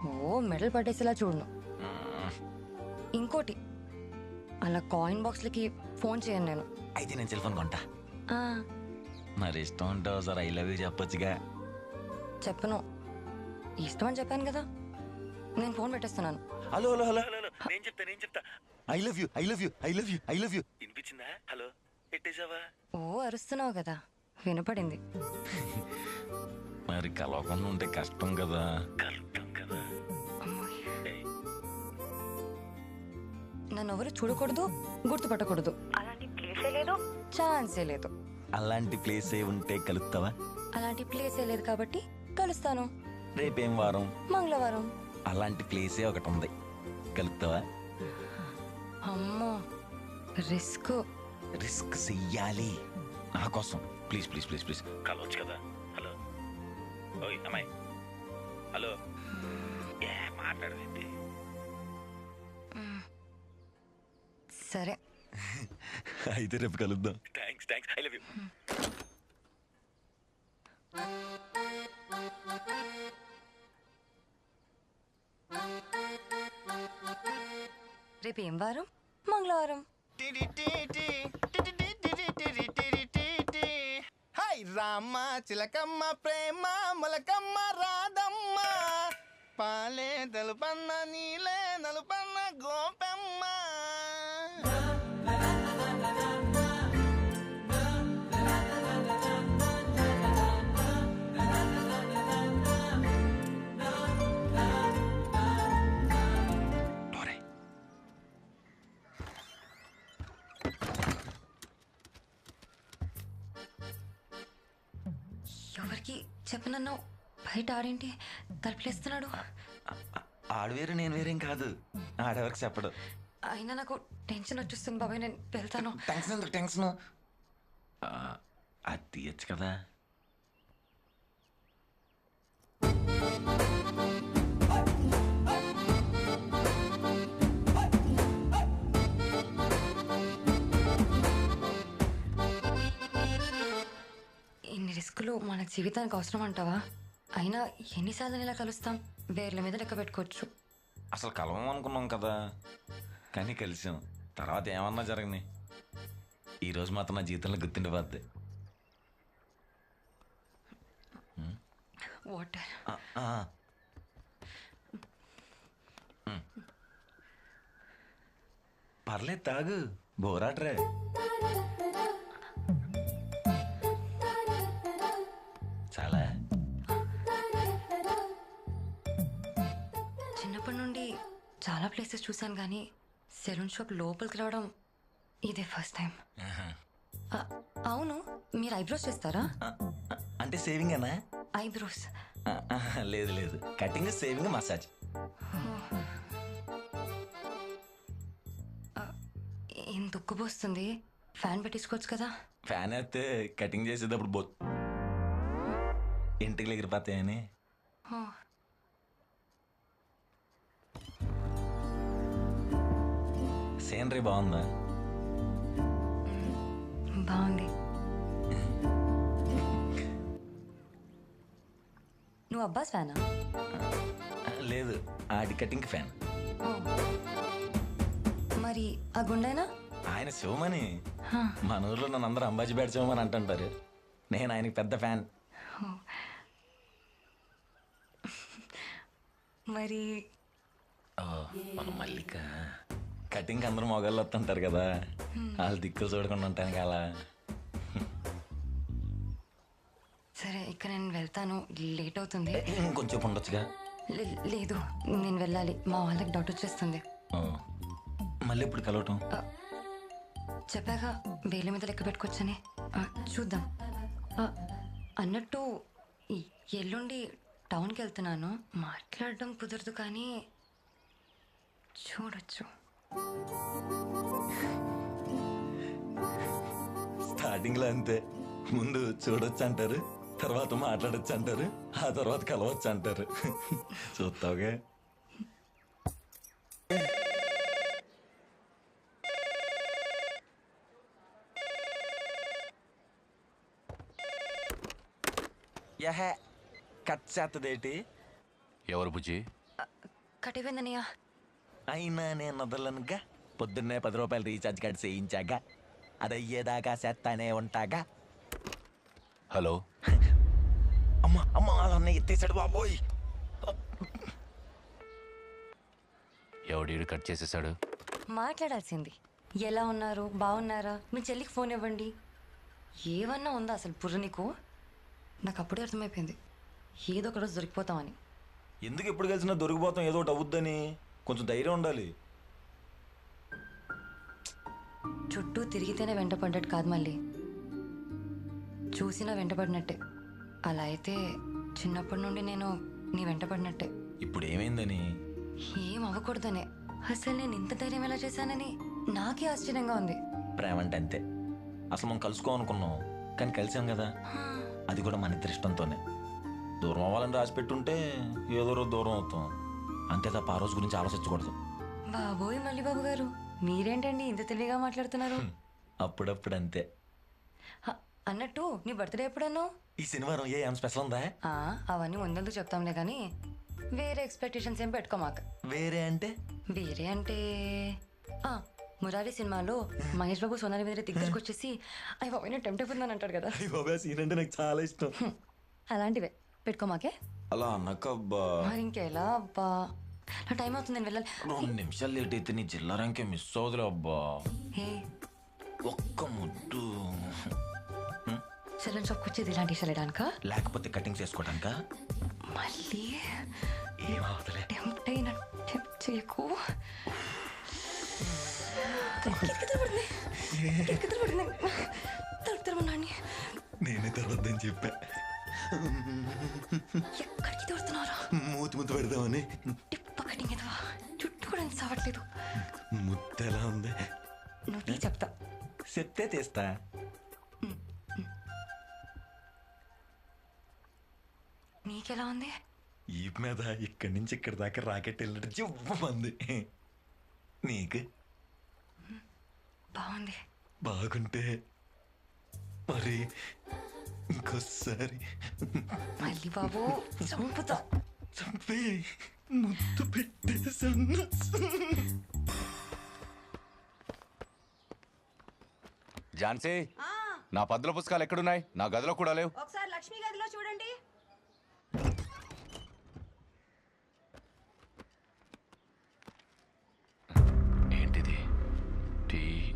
ఓ మెడల్ పట్టేసేలా చూడను. ఇంకోటి, అలా కాయిన్ బాక్స్లకి ఫోన్ చేయను నేను. అయితే నేను సెల్ ఫోన్ కొంటా. ఆ, మరి ఇష్టం ఉంటే ఒకసారి ఐ లవ్ యూ చెప్పొచ్చుగా. చెప్పను, ఇష్టం అని చెప్పాను కదా. నేను ఫోన్ పెట్టేస్తున్నాను. హలో హలో హలో హలో, నేను చెప్తా. I love you, I love you, I love you, I love you. వినిపించిందా? హలో పెట్టేసావా? ఓ అరుస్తున్నావు కదా, వినపడింది. మరి కలవకుండా ఉంటే కష్టం కదా. కలుద్దాం కదా. నన్ను ఎవరు చూడకూడదు, గుర్తుపట్టకూడదు. అలాంటి ప్లేసే లేదు, ఛాన్సే లేదు. అలాంటి ప్లేసే ఉంటే కలుస్తావా? అలాంటి ప్లేసే లేదు కాబట్టి కలుస్తాను. రేపేం వారం? మంగళవారం. అలాంటి ప్లేసే ఒకటి ఉంది, కలుస్తావా? అమ్మో, రిస్క్. రిస్క్ చెయ్యాలి నా కోసం. ప్లీజ్ ప్లీజ్ ప్లీజ్ ప్లీజ్ కలవచ్చు కదా. హలో ఓయ్ అమ్మాయి, హలో. ఏ మాట్లాడవేంటి? సరే, అయితే రేపు కలుద్దాం. Thanks thanks, I love you. రేపు ఏం వారం? మంగళవారం. హాయ్ రామ చిలకమ్మ ప్రేమ మొలకమ్మ రాధమ్మ, పాలే తెలుపన్న నీలే నలుపన్న గోపెమ్మ. ఎవరికి చెప్పనన్నావు, బయట ఆడేంటి తలుపులేస్తున్నాడు? ఆడు వేరు నేను వేరేం కాదు, ఆడెవరికి చెప్పడు. అయినా నాకు టెన్షన్ వచ్చేస్తుంది బాబాయ్, నేను వెళ్తాను. టెన్షన్ ఎందుకు? టెన్షన్ అది తీయచ్చు కదా. ఇన్ని రిస్కులు మన జీవితానికి అవసరం అంటావా? అయినా ఎన్నిసార్లు ఇలా కలుస్తాం, వేర్ల మీద లెక్క పెట్టుకోవచ్చు. అసలు కలవం అనుకున్నాం కదా, కానీ కలిసాం. తర్వాత ఏమన్నా జరగని, ఈరోజు మాత్రం నా జీవితంలో గుర్తుండిపోద్ది. వాటర్. పర్లేదు తాగు, బోరాట్రే. ప్లేసెస్ చూశాను కానీ సెలూన్ షాప్ లోపలికి రావడం ఇదే ఫస్ట్ టైం. అవును, మీరు ఐబ్రోస్ చేస్తారా? అంటే సేవింగ్ అన్నా? ఐబ్రోస్ లేదు లేదు, కటింగ్, సేవింగ్, మసాజ్. ఇంత ఉక్కుపోస్తుంది, ఫ్యాన్ పెట్టించుకోవచ్చు కదా? ఫ్యాన్ అయితే కటింగ్ చేసేటప్పుడు ఇంటికి ఎగిరిపోతాయని. సీనరీ బాగుందా? బాగుంది. నువ్వు అబ్బాస్ ఫ్యానా? లేదు, ఆడి కటింగ్ ఫ్యాన్. మరి ఆ గుండెనా? ఆయన శివమని. మన ఊర్లో నన్ను అందరూ అంబాజీ బ్యాట్ శివమని అంటుంటారు. నేను ఆయనకి పెద్ద ఫ్యాన్. మరి మన మల్లిక కటింగ్ అందరూ మొగాళ్ళు వస్తుంటారు కదా, వాళ్ళు దిక్కులు చూడకుండా ఉంటాను అలా. సరే, ఇక నేను వెళ్తాను, లేట్ అవుతుంది. ఇంకొంచెం ఉండొచ్చుగా? లేదు, నేను వెళ్ళాలి, మా వాళ్ళకి డౌట్ వచ్చేస్తుంది. మళ్ళీ ఇప్పుడు కలవటం? చెప్పాక వేలి మీద లెక్క పెట్టుకోవచ్చని. చూద్దాం. అన్నట్టు ఎల్లుండి టౌన్కి వెళ్తున్నాను, మాట్లాడడం కుదరదు కానీ చూడొచ్చు. స్టార్టింగ్లో అంతే, ముందు చూడొచ్చు అంటారు, తర్వాత మాట్లాడొచ్చు అంటారు, ఆ తర్వాత కలవచ్చు అంటారు. చూస్తావుగా? యహే కట్ చేస్తదేటి? ఎవరు బుజ్జి? కటిపోయిందనియా. అయినా నేను వదలనుగా, పొద్దున్నే 10 రూపాయలు రీఛార్జ్ కార్డు చేయించాగా, అది అయ్యేదాకా చేస్తానే ఉంటాగా. హలో. అమ్మా అమ్మా, అన్నయ్య ఎత్తేసాడు బాబోయ్. ఎవడీడు కట్ చేసేసాడు? మాట్లాడాల్సింది. ఎలా ఉన్నారు, బాగున్నారా, మీ చెల్లికి ఫోన్ ఇవ్వండి, ఏమన్నా ఉందా అసలు బుర్ర నీకు? నాకు అప్పుడే అర్థమైపోయింది ఏదో ఒక రోజు దొరికిపోతామని. ఎందుకు ఎప్పుడు కలిసినా దొరికిపోతాం, ఏదో ఒకటి అవుద్దని కొంచెం ధైర్యం ఉండాలి. చుట్టూ తిరిగితేనే వెంటపడ్డట్టు కాదు, మళ్ళీ చూసినా వెంటపడినట్టే. అలా అయితే చిన్నప్పటి నుండి నేను నీ వెంటపడినట్టే. ఇప్పుడు ఏమైందని? ఏం అవ్వకూడదనే. అసలు నేను ఇంత ధైర్యం ఎలా చేశానని నాకే ఆశ్చర్యంగా ఉంది. ప్రేమ అంటే అంతే. అసలు మనం కలుసుకోవాలనుకున్నాం కానీ కలిసాం కదా, అది కూడా మన ఇద్దరి ఇష్టంతోనే. దూరం అవ్వాలని రాసి పెట్టుంటే ఏదో రోజు దూరం అవుతాం అంతే తప్ప ఆ రోజు గురించి ఆలోచించకూడదు. బాబోయ్ మళ్ళీ బాబు గారు, మీరేంటండి ఇంత తెలివిగా మాట్లాడుతున్నారు? అప్పుడప్పుడు అంతే. అన్నట్టు నీ బర్త్డే ఎప్పుడన్నావు? ఈ శనివారం ఏం స్పెషల్ ఉందా? అవన్నీ ముందెందుకు చెప్తాంలే కానీ వేరే ఎక్స్పెక్టేషన్స్ ఏం పెట్టుకోమాక. వేరే అంటే? వేరే అంటే మురారి సినిమాలో మహేష్ బాబు సోనాలి మీద దగ్గరికి వచ్చేసి అయ్యి బాబు నేను టెంప్ట్ అయిపోతున్నాను అంటాడు కదా, సీన్ అంటే నాకు చాలా ఇష్టం. అలాంటివే పెట్టుకోమాకే. అలా అన్నకబ్బా. మరి ఇంకెలా అబ్బా, నా టైం అవుతుంది, నేను వెళ్ళాలి. 2 నిమిషాలు లేట్ అయితే నీ జిల్లా ర్యాంకే మిస్ అవుతులే అబ్బా. ఒక్క ముద్దు. సెలూన్ షాప్కి వచ్చేది ఇలాంటి వెళ్ళడానికా లేకపోతే కటింగ్ చేసుకోవడానికా? మళ్ళీ ఏమవుతలే, టెంప్ట్ అయినా టెంప్ట్ చేయకు. నేనే తర్వాతని చెప్పా. ఎక్కడికి తోడుతున్నారా? మూతి ముద్దు పెడదామని. టిప్ప కటింగ్ ఎదవా, చుట్టూ కూడా సావట్లేదు. ముద్దు ఎలా ఉంది? నువ్వు చెప్తా. చెప్తే తీస్తా. నీకెలా ఉంది? ఈ మీద ఇక్కడి నుంచి ఇక్కడి దాకా రాకెట్ వెళ్ళినట్టు జివ్వమంది. నీకు? బాగుంది. బాగుంటే మరి ఇంకోసారి మళ్ళీ బాబు చంపుతా. చంపే ముద్దు పెట్టేసన్నా. ఝాన్సీ, నా పద్దుల పుస్తకాలు ఎక్కడున్నాయి? నా గదిలో కూడా లేవు. ఒకసారి లక్ష్మి గదిలో చూడండి. ఏంటిది? TOAMB.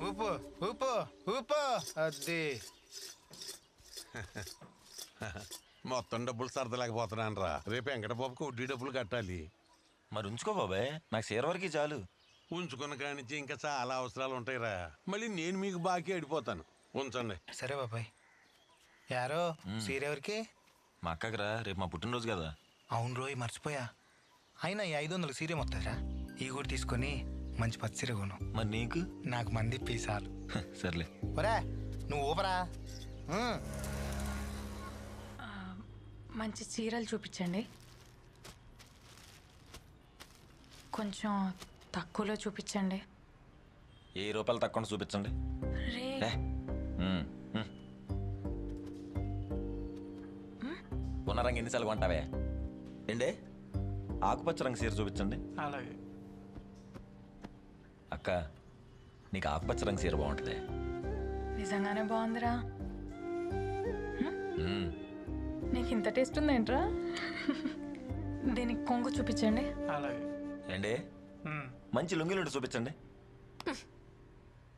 ఊపు ఊపు ఊపు అది మొత్తం డబ్బులు సరదలేకపోతున్నాను రా. రేపు వెంకటబాబుకి వడ్డీ డబ్బులు కట్టాలి. మరి ఉంచుకో బాబాయ్, నాకు షేర్ వరకు చాలు. ఉంచుకున్న కానించి ఇంకా చాలా అవసరాలు ఉంటాయిరా. మళ్ళీ నేను మీకు బాకీ అడిపోతాను. ఉంచండి. సరే బాబాయ్. యారో సీర ఎవరికి? మా అక్కకి రా, రేపు మా పుట్టినరోజు కదా. అవును రోయ్, మర్చిపోయా. అయినా ఈ 500 సీరే మొత్తారా? ఈ కూడా తీసుకొని మంచి పచ్చి సీర కొను. మరి నీకు? నాకు మంది పీసాలు. సర్లే. ఒరే నువ్వు ఊపరా. మంచి చీరలు చూపించండి. కొంచెం తక్కువలో చూపించండి. 1000 రూపాయలు తక్కువ చూపించండి. రే ఉన్న రంగు ఎన్నిసార్లు కొంటావే? ఏండే ఆకుపచ్చ రంగు చీర చూపించండి. అలాగే. అక్క, నీకు ఆకుపచ్చ రంగు చీర బాగుంటుంది. నిజంగానే బాగుందిరా. నీకు ఇంత టేస్ట్ ఉందేంట్రా? దీనికి కొంగు చూపించండి. అలాగే. ఏండే మంచి లుంగిలు చూపించండి.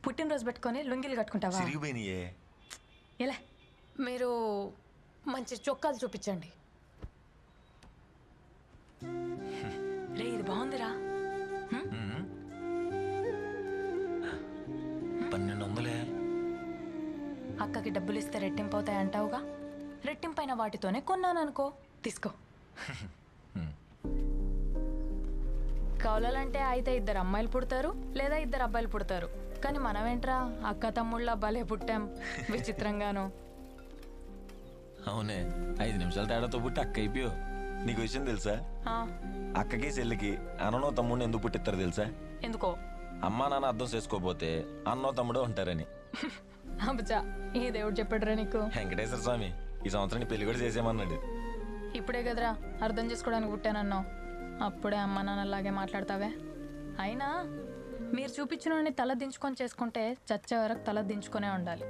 పుట్టినరోజు పెట్టుకొని లుంగిలు కట్టుకుంటావా? సిరిగిపోయినాయే. ఎలా మీరు మంచి చొక్కాలు చూపించండి. రే ఇది బాగుందిరా. 1200. అక్కకి డబ్బులు ఇస్తే రెట్టింపు అవుతాయి అంటావుగా, రెట్టింపైన వాటితోనే కొన్నాననుకో, తీసుకో. కౌలాలంటే అయితే 2 అమ్మాయిలు పుడతారు లేదా 2 అబ్బాయిలు పుడతారు. కానీ మనమేంట్రా అక్క తమ్ముళ్ళ భలే పుట్టాం విచిత్రంగాను. అవునే, 5 నిమిషాల తేడాతో పుట్టి అక్క అయిపోయావు. నీకు విషయం తెలుసా? అక్కకి చెల్లికి అన్ననో తమ్ముడిని ఎందుకు పుట్టిస్తారు తెలుసా? ఎందుకో? అమ్మా నాన్న అర్థం చేసుకోకపోతే అన్నో తమ్ముడో ఉంటారని. అబ్బా, ఈ దేవుడు చెప్పాడురా నీకు. వెంకటేశ్వర స్వామి ఈ సంవత్సరం పెళ్లి కూడా చేసేయమన్నాడు. ఇప్పుడే కదరా అర్థం చేసుకోవడానికి పుట్టానన్నావు, అప్పుడే అమ్మ నాన్నలాగే మాట్లాడతావే. అయినా మీరు చూపించిన తల దించుకొని చేసుకుంటే చచ్చే వరకు తల దించుకునే ఉండాలి.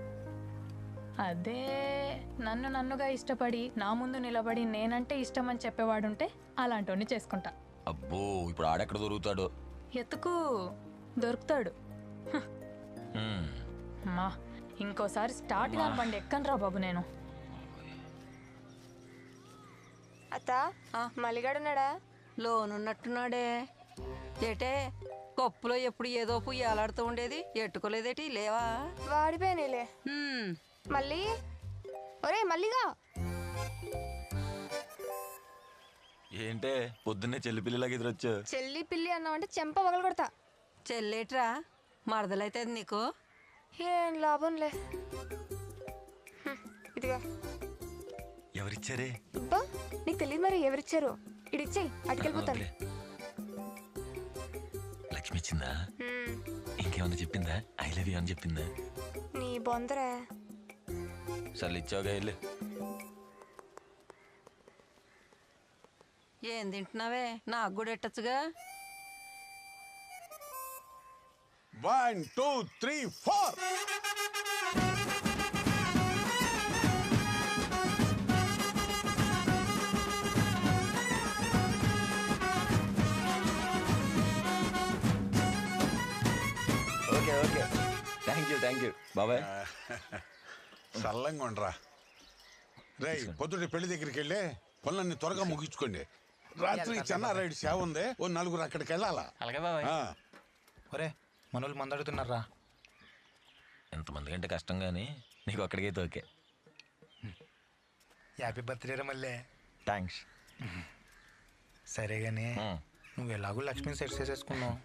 అదే నన్నుగా ఇష్టపడి నా ముందు నిలబడి నేనంటే ఇష్టం అని చెప్పేవాడుంటే అలాంటి చేసుకుంటా. అబ్బో, ఇప్పుడు ఆడెక్కడ దొరుకుతాడు? ఎత్తుకు దొరుకుతాడు. మా ఇంకోసారి స్టార్ట్ కాని బండి ఎక్కనరా బాబు నేను. అత్త మల్లిగాడున్నాడా? లోనున్నట్టున్నాడే. ఏటే కప్పులో ఎప్పుడు ఏదో పుయ్యి అలాడుతూ ఉండేది, ఎట్టుకోలేదేటి? లేవా? వాడిపోయినాయిలే. మళ్ళీ ఒరే మల్లిగా. ఏంటే పొద్దున్నే చెల్లి పిల్లిలాగా ఎదురొచ్చు? చెల్లి పిల్లి అన్నావంటే చెంప పగల కొడతా. చెల్లేట్రా మరదలైతే నీకు? ఏం లాభంలే. ఇదిగా. ఎవరిచ్చారే? అబ్బా నీకు తెలియదు మరి ఎవరిచ్చారు. ఇడిచ్చేయి, అటుకెళ్ళిపోతాను. లక్ష్మి ఇచ్చిందా? ఇంకేమన్నా చెప్పిందా? ఐ లవ్ యూ అని చెప్పిందా? నీ బొందరా. సర్లు ఇచ్చావుగా వెళ్ళు. ఏం తింటున్నావే? నాకు కూడా ఎట్టచ్చుగా. 1 2 3 4. ఓకే ఓకే, థ్యాంక్ యూ బాబాయ్. చల్లంగా ఉండరా. రేయ్ పొద్దుటి పెళ్లి దగ్గరికి వెళ్ళి పనులన్నీ త్వరగా ముగించుకోండి. రాత్రి చెన్నారాయుడు సేవ ఉంది, ఓ 4 అక్కడికి వెళ్ళాలా. అలాగే బాబాయ్. ఒరే మనోళ్ళు మందడుతున్నారా? ఎంతమంది కంటే కష్టం కానీ నీకు అక్కడికైతే ఓకే. హ్యాపీ బర్త్డే రా మళ్ళీ. థ్యాంక్స్. సరే కానీ నువ్వు ఎలాగో లక్ష్మిని సెట్ చేసేసుకున్నావు.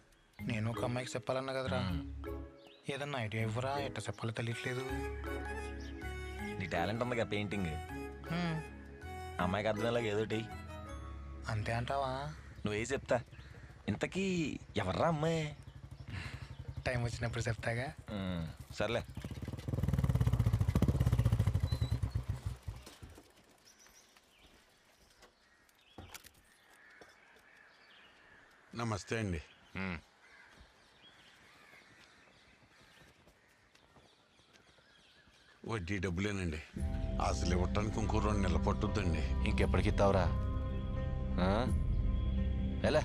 నేను ఒక అమ్మాయికి చెప్పాలన్నా కదరా. ఏదన్నా ఐడియా ఇవ్వరా, ఎట్ట చెప్పాలో తెలియట్లేదు. నీ టాలెంట్ ఉందిగా పెయింటింగ్, అమ్మాయికి అర్థమయ్యేలాగా ఏదోటి. అంతే అంటావా? నువ్వే చెప్తా. ఇంతకీ ఎవర్రా అమ్మాయి? టైం వచ్చినప్పుడు చెప్తాగా. సర్లే. నమస్తే అండి. వడ్డీ డబ్బులేనండి. అసలు ఇవ్వటానికి ఇంకో 2 నెలలు పట్టుద్దండి. ఇంకెప్పటికి ఇస్తావురా? ఎలా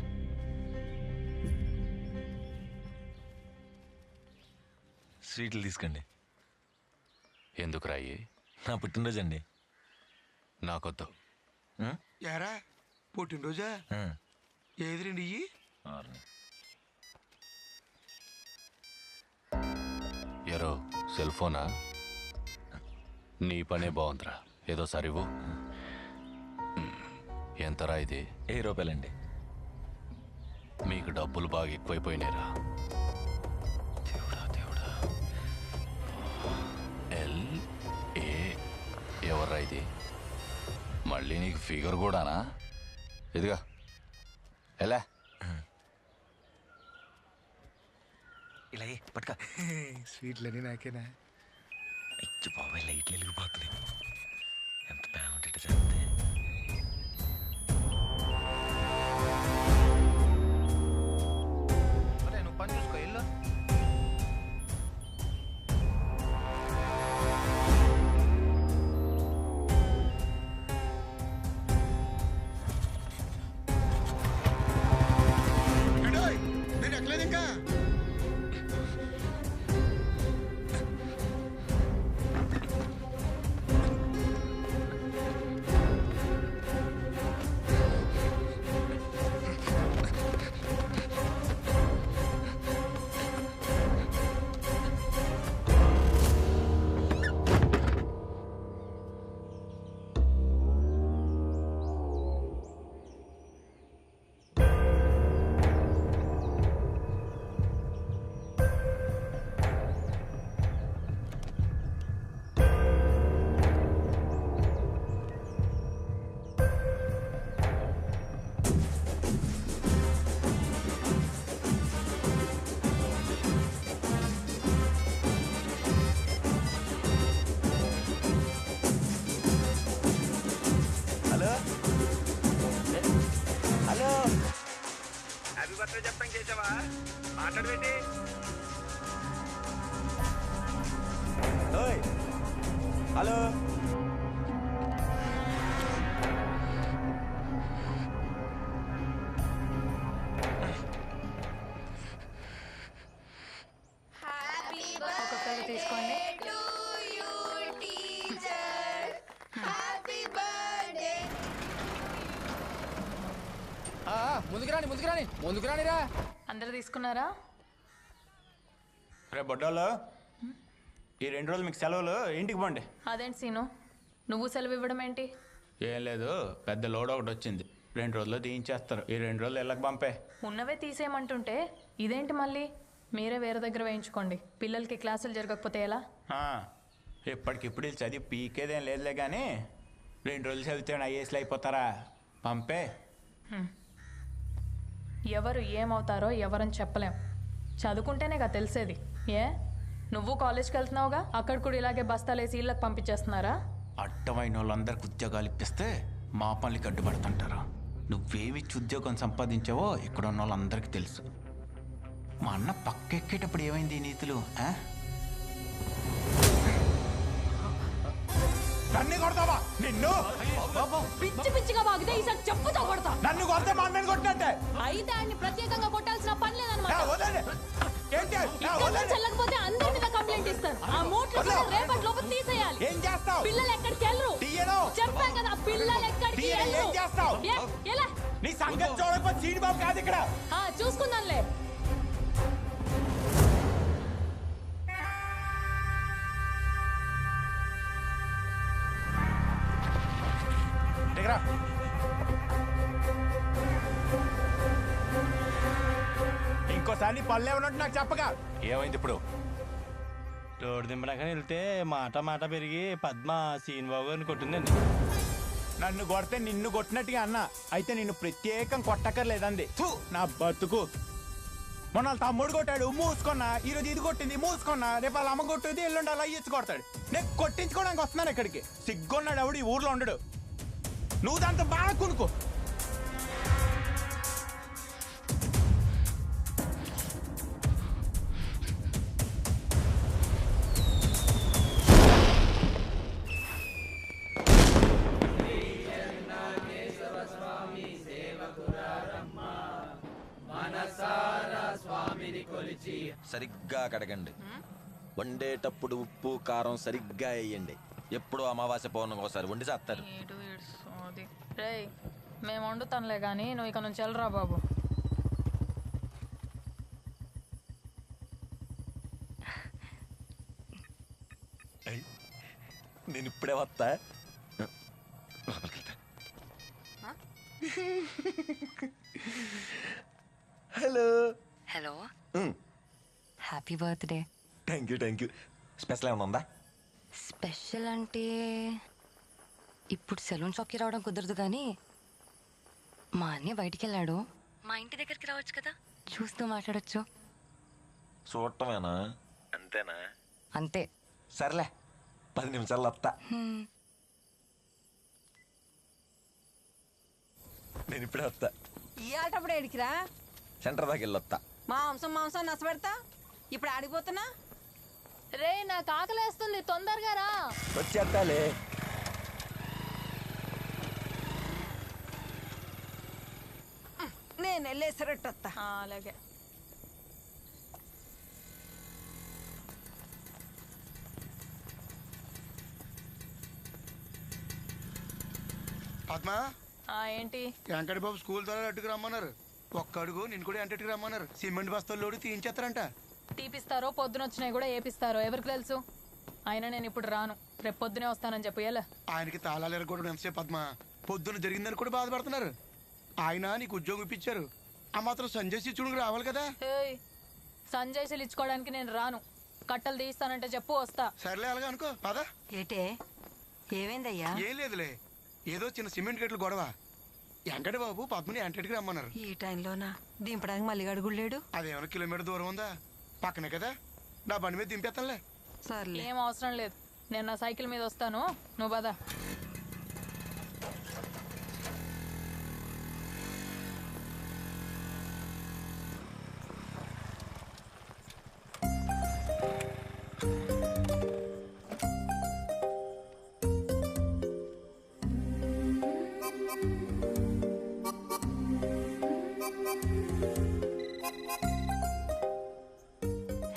స్వీట్లు తీసుకోండి. ఎందుకు రాయి? నా పుట్టినరోజు అండి. నాకొద్దు. యారా పుట్టినరోజా? ఏది రండి ఇయ్యి. ఎరో సెల్ ఫోనా? నీ పనే బాగుందిరా. ఏదో సరివు. ఎంతరా ఇది? 1000 రూపాయలండి. మీకు డబ్బులు బాగా ఎక్కువైపోయినాయిరా. దేవుడా దేవుడా. LA ఎవర్రా ఇది? మళ్ళీ నీకు ఫిగర్ కూడానా? ఇదిగా ఎలా ఇలా పట్టుక. స్వీట్లని నాకేనా? అయ్యో బాబాయ్ లైట్లు వెలిగిపోతుంది. ఎంత బాగుంటే చేస్తే. నువ్వు పని చూసుకో ఇల్లు. నేను ఎక్కలేదు ఇంకా. చెప్పడం చేసావా? మాట్లాడబెట్టి హలో ఒక్కొక్కరు తీసుకోండి. ముందుకు రానిరా. అందరు తీసుకున్నారా? రే బొడ్డోళ్ళు, ఈ 2 రోజులు మీకు సెలవులు, ఇంటికి పోండి. అదేంటి సీను, నువ్వు సెలవు ఇవ్వడం ఏంటి? ఏం లేదు, పెద్ద లోడ్ ఒకటి వచ్చింది. 2 రోజుల్లో తీయించేస్తారు. ఈ 2 రోజులు ఇళ్ళకి పంపే. ఉన్నవే తీసేయమంటుంటే ఇదేంటి మళ్ళీ? మీరే వేరే దగ్గర వేయించుకోండి. పిల్లలకి క్లాసులు జరగకపోతే ఎలా? ఇప్పటికిప్పుడు వీళ్ళు చదివి పీకేదేం లేదులే కానీ 2 రోజులు చదివితే ఐఏఎస్లు అయిపోతారా? పంపే. ఎవరు ఏమవుతారో ఎవరని చెప్పలేం. చదువుకుంటేనేగా తెలిసేది. ఏ నువ్వు కాలేజ్కి వెళ్తున్నావుగా, అక్కడ కూడా ఇలాగే బస్తాలేసి ఇళ్ళకి పంపించేస్తున్నారా? అడ్డమైన వాళ్ళందరికి ఉద్యోగాలు ఇప్పిస్తే మా పనులకి అడ్డుపడుతుంటారు. నువ్వేమిచ్చి ఉద్యోగం సంపాదించావో ఇక్కడ ఉన్న వాళ్ళందరికీ తెలుసు. మా అన్న పక్కెక్కేటప్పుడు ఏమైంది ఈ నీతులు? నన్ను కొడతావా? నిన్ను పిచ్చి పిచ్చిగా వాగితే ఈసారి చెప్పుతో కొడతా. నన్ను కొడితే మా అన్నని కొట్టినట్టే. అయితే ఆయన్ని ప్రత్యేకంగా కొట్టాల్సిన పని లేదన్నమాట. ఏంటి చెల్లకపోతే అందరి మీద కంప్లైంట్ ఇస్తారు. ఆ మూట్లు రేపటి లోపల తీసేయాలి. ఏం చేస్తావు? పిల్లలు ఎక్కడికి వెళ్ళరు. చెప్పాను కదా, పిల్లలు ఎక్కడికి ఏం చేస్తావు? ఎలా నీ సంగతి చూడకపోతే సీనిబాబు కాదు ఇక్కడ. చూసుకుందాంలే. ఇంకోసారి పల్లె ఉన్నట్టు నాకు చెప్పగా. ఏమైంది ఇప్పుడు? రోడ్డు దింపడాకని వెళ్తే మాట మాట పెరిగి పద్మ సీనిబాబు గారిని కొట్టిందండి. నన్ను కొడితే నిన్ను కొట్టినట్టుగా అన్న. అయితే నిన్ను ప్రత్యేకం కొట్టక్కర్లేదండి. నా బతుకు. మొన్న వాళ్ళ తమ్ముడు కొట్టాడు, మూసుకున్నా. ఈరోజు ఇది కొట్టింది, మూసుకున్నా. రేపు వాళ్ళ అమ్మ కొట్టేది, ఎల్లుండి అలా ఇచ్చి కొడతాడు. నేను కొట్టించుకోవడానికి వస్తున్నాను ఇక్కడికి. సిగ్గున్నాడు ఎవడు ఈ ఊర్లో ఉండడు. నువ్వు దాంతో బాగా కొనుక్కో. సరిగ్గా కడగండి. వండేటప్పుడు ఉప్పు కారం సరిగ్గా వేయండి. ఎప్పుడు అమావాస్య పౌర్ణమికి ఒకసారి వండి చేస్తారు. రే మేము వండుతానులే కానీ నువ్వు ఇక నుంచి వెళ్ళరా బాబు. నేను ఇప్పుడే వస్తా. Hello. Hello, happy birthday. Thank you. Special ఏమైనా ఉందా? స్పెషల్ అంటే ఇప్పుడు సెలూన్ షాప్కి రావడం కుదరదు కానీ మా అన్నయ్య బయటికి వెళ్ళాడు. మా ఇంటి దగ్గరికి రావచ్చు కదా, చూస్తూ మాట్లాడొచ్చు. చూడటమేనా? అంతేనా? అంతే. సర్లే, 10 నిమిషాల్లో వస్తా. నేను ఇప్పుడే వస్తా. ఇవాళప్పుడు ఎడికిరా? సెంటర్ దాకా వెళ్ళి వస్తా. మాంసం నచ్చబెడతా. ఇప్పుడు ఆడిపోతున్నా. రే నాకు ఆకలేస్తుంది, తొందరగా రా. వచ్చేస్తాలే. నేను వెళ్ళేసరట్టు వస్తా. అలాగే. పద్మా, ఏంటి? వెంకట బాబు స్కూల్ ద్వారా అడ్డుకు రమ్మన్నారు. ఒక్క అడుగు నిన్ను కూడా ఎంటకి రమ్మన్నారు. సిమెంట్ బస్తాలు లోడి తీయించేస్తారంట. తీపిస్తారో పొద్దున వచ్చినాయి కూడా ఏపిస్తారో ఎవరికి తెలుసు. అయినా నేను ఇప్పుడు రాను, రేపు పొద్దునే వస్తానని చెప్పు. ఎలా ఆయనకి తాళాలు ఎరగొట్టడం ఎంతసేపు పద్మా? పొద్దున జరిగిందని కూడా బాధపడుతున్నారు. ఆయన నీకు ఉద్యోగం ఇప్పించారు, ఆ మాత్రం సంజయ్ శిక్షుడికి రావాలి కదా. సంజయ్ ఇచ్చుకోవడానికి నేను రాను. కట్టలు తీస్తానంటే చెప్పు, వస్తా. సర్లే అలాగా అనుకో. పద. ఏటే ఏమైందయ్యా? ఏం లేదులే, ఏదో చిన్న సిమెంట్ గట్లు గొడవ. వెంకట బాబు పద్మని ఎంటకి రమ్మన్నారు. ఈ టైంలోనా? దింపడానికి మళ్ళీ అడుగులేడు. అదేమైనా కిలోమీటర్ దూరం ఉందా? పక్కనే కదా, నా బండి మీద దింపేస్తానులే. సర్లే, ఏం అవసరం లేదు. నేను నా సైకిల్ మీద వస్తాను, నువ్వు పద.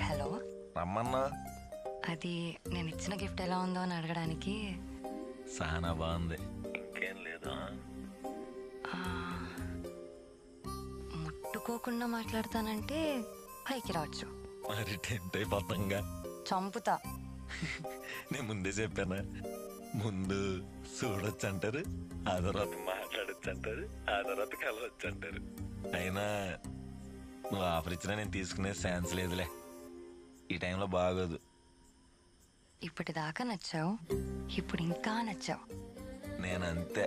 హలో. రమ్మన్నా. అది నేను ఇచ్చిన గిఫ్ట్ ఎలా ఉందో అని అడగడానికి. చాలా బాగుంది. ఇంకేం లేదా? ముట్టుకోకుండా మాట్లాడతానంటే పైకి రావచ్చు. మరి టెంట్ అయిపోతాంగా. చంపుతా. నేను ముందే చెప్పానా? ముందు చూడొచ్చు అంటారు, ఆ తర్వాత మాట్లాడొచ్చు అంటారు, ఆ తర్వాత కలవచ్చు అంటారు. అయినా నువ్వు ఆఫర్ ఇచ్చినా నేను తీసుకునే ఛాన్స్ లేదులే. ఈ టైంలో బాగోదు. ఇప్పటిదాకా నచ్చావు, ఇప్పుడు ఇంకా నచ్చావు. నేను అంతే.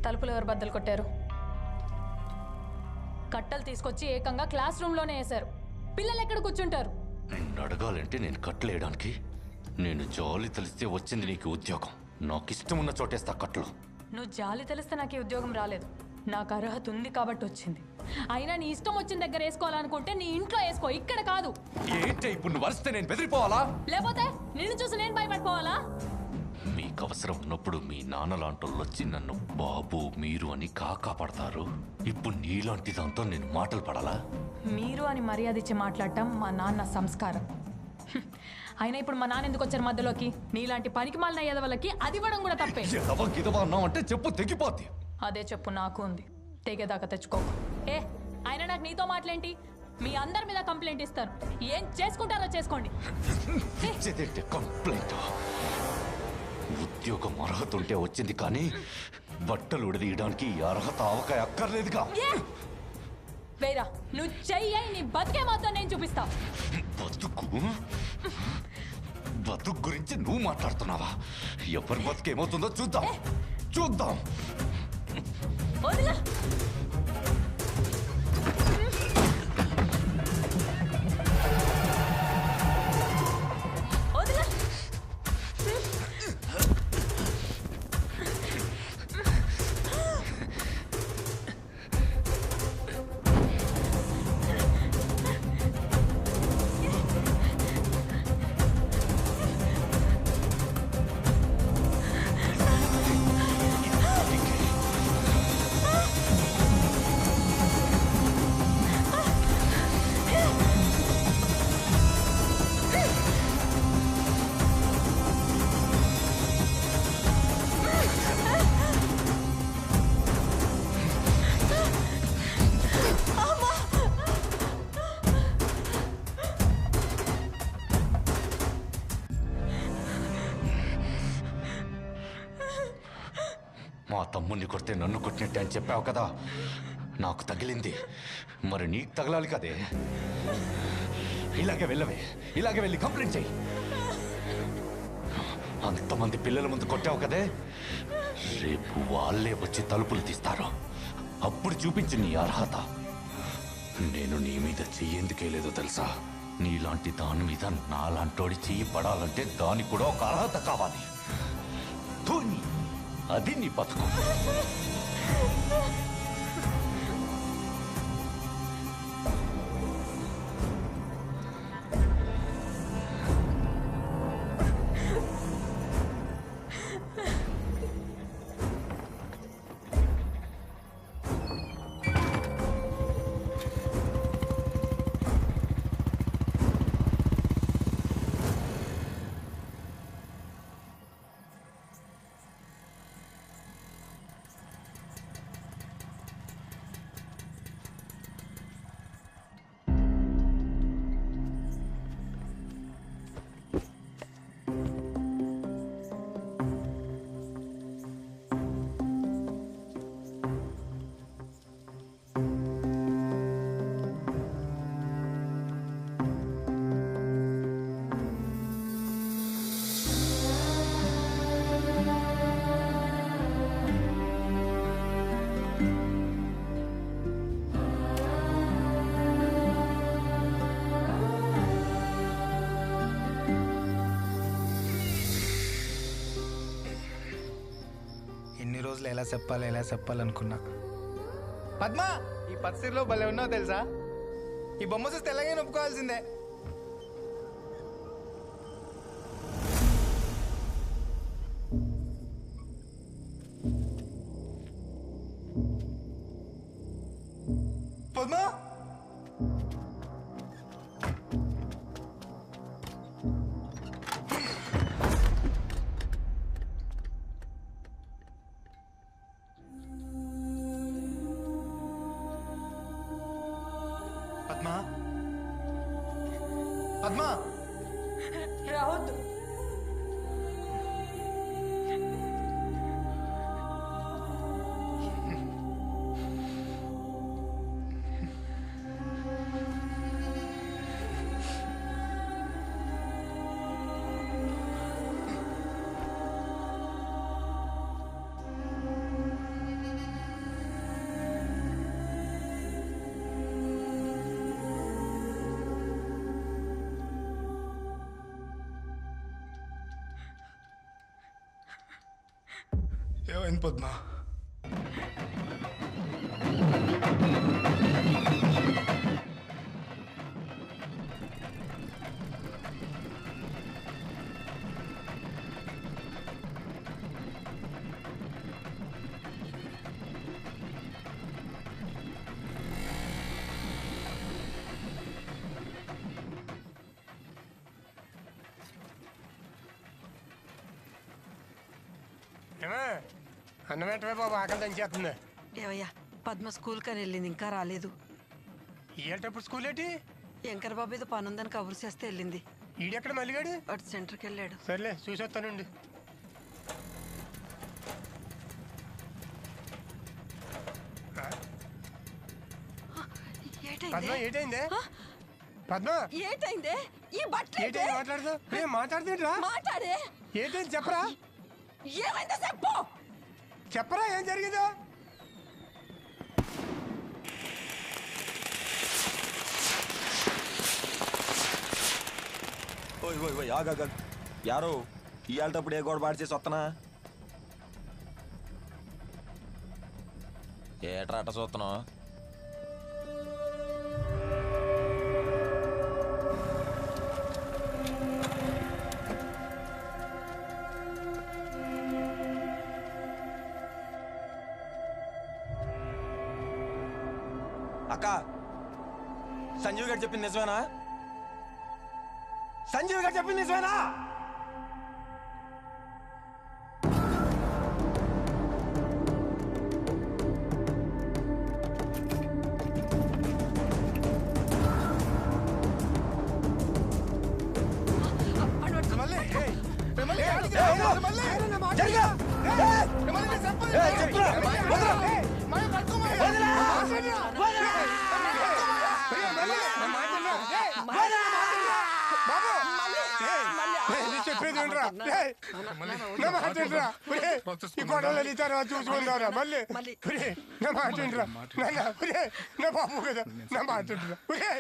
తలుపులు ఎవరు బద్దలు కొట్టారు? కట్టలు తీసుకొచ్చి ఏకంగా క్లాస్ రూమ్లోనే వేశారు. పిల్లలు ఎక్కడ కూర్చుంటారు? నిన్ను అడగాలంటే నేను కట్టలేయడానికి. నేను జాలి తెలిస్తే వచ్చింది నీకు ఉద్యోగం. నాకు ఇష్టం ఉన్న చోటేస్తా కట్టలు. నువ్వు జాలి తెలిస్తే నాకు ఈ ఉద్యోగం రాలేదు. నాకు అర్హత ఉంది కాబట్టి వచ్చింది. అయినా నీ ఇష్టం వచ్చిన దగ్గర వేసుకోవాలనుకుంటే నీ ఇంట్లో వేసుకో, ఇక్కడ కాదు. ఏంటి ఇప్పుడు నువ్వు వరిస్తే నేను బెదిరిపోవాలా? లేకపోతే నిన్ను చూసి నేను భయపడిపోవాలా? మీకు అవసరం ఉన్నప్పుడు మీ నాన్న లాంటోళ్ళు వచ్చి నన్ను బాబు మీరు అని కాపాడతారు. ఇప్పుడు నీలాంటి దాంతో నేను మాటలు పడాలా? మీరు అని మర్యాద ఇచ్చి మాట్లాడటం మా నాన్న సంస్కారం. అయినా ఇప్పుడు మా నాన్న ఎందుకు వచ్చారు మధ్యలోకి? నీలాంటి పనికి మాలిన ఎదవలకి అది ఇవ్వడం కూడా తప్పే. అంటే చెప్పు తెగిపోద్ది. అదే చెప్పు నాకు ఉంది, తెగేదాకా తెచ్చుకోకు. అయినా నాకు నీతో మాటలేంటి? మీ అందరి మీద కంప్లైంట్ ఇస్తారు. ఏం చేసుకుంటారో చేసుకోండి. కంప్లైంట్? ఉద్యోగం అర్హత ఉంటే వచ్చింది, కానీ బట్టలు ఉడదీయడానికి అర్హత అవకాయ అక్కర్లేదుగా. వేరా నువ్వు చెయ్యి, నీ బతికే మాత్రం నేను చూపిస్తా. బతుకు గురించి నువ్వు మాట్లాడుతున్నావా? ఎవరి బతుకేమవుతుందో చూద్దాం. చూద్దాం. వదిలా. మా తమ్ముడిని కొడితే నన్ను కొట్టినట్టే అని చెప్పావు కదా, నాకు తగిలింది, మరి నీకు తగలాలి కదే. ఇలాగే వెళ్ళవే, ఇలాగే వెళ్ళి కంప్లైంట్ చెయ్యి. అంతమంది పిల్లల ముందు కొట్టావు కదే, రేపు వాళ్ళే వచ్చి తలుపులు తీస్తారు. అప్పుడు చూపించు నీ అర్హత. నేను నీ మీద చెయ్యేందుకే లేదో తెలుసా? నీలాంటి దాని మీద నాలాంటోడి చెయ్యి పడాలంటే దానికి కూడా ఒక అర్హత కావాలి. అది నీ బతుకు. ఎలా చెప్పాలనుకున్నా. పద్మ, ఈ పత్తిలో భలే ఉన్నావు తెలుసా? ఈ బొమ్మ చూస్తే ఎలాగైనా ఒప్పుకోవాల్సిందే. పద్మ, పద్మ రావద్దు. ఏమైంది పద్మ? అన్నం ఏంటవే బాబు, ఆకలి దంచేస్తుంది. ఏవయ్యా, పద్మ స్కూల్ కని వెళ్ళింది, ఇంకా రాలేదు. ఇయ్యేటప్పుడు స్కూల్ ఏంటి? శంకర్ బాబు ఏదో పని ఉందని కబురు చేస్తే వెళ్ళింది. ఈడెక్కడ మల్లిగాడు? అటు సెంటర్కి వెళ్ళాడు. సర్లే చూసి వస్తానండి. పద్మ ఏటైందే? పద్మ ఏటైందే? ఈ బట్టలు ఏటైంది? మాట్లాడదు మాట్లాడుతుంటరా? మాట్లాడే. ఏంటైంది చెప్పరా? ఏమైందో చెప్పు. చెప్పరా ఏం జరిగిందో? ఓయ్ ఓయ్ ఓయ్ ఆగా యారో ఇవాళప్పుడు ఏ గోడ పాడు చేసి వస్తానా? ఏట్రా అట్ట చూస్తున్నావు? అక్క, సంజీవ్ గారు చెప్పింది నిజమేనా? సంజీవ్ గారు చెప్పింది నిజమేనా? జరిగా చెప్పేది ఈ గొడవలు తర్వాత చూసుకుందారా మళ్ళీ నా మాట్లాడరా నా బాబు కదా నా మాట్లాడరా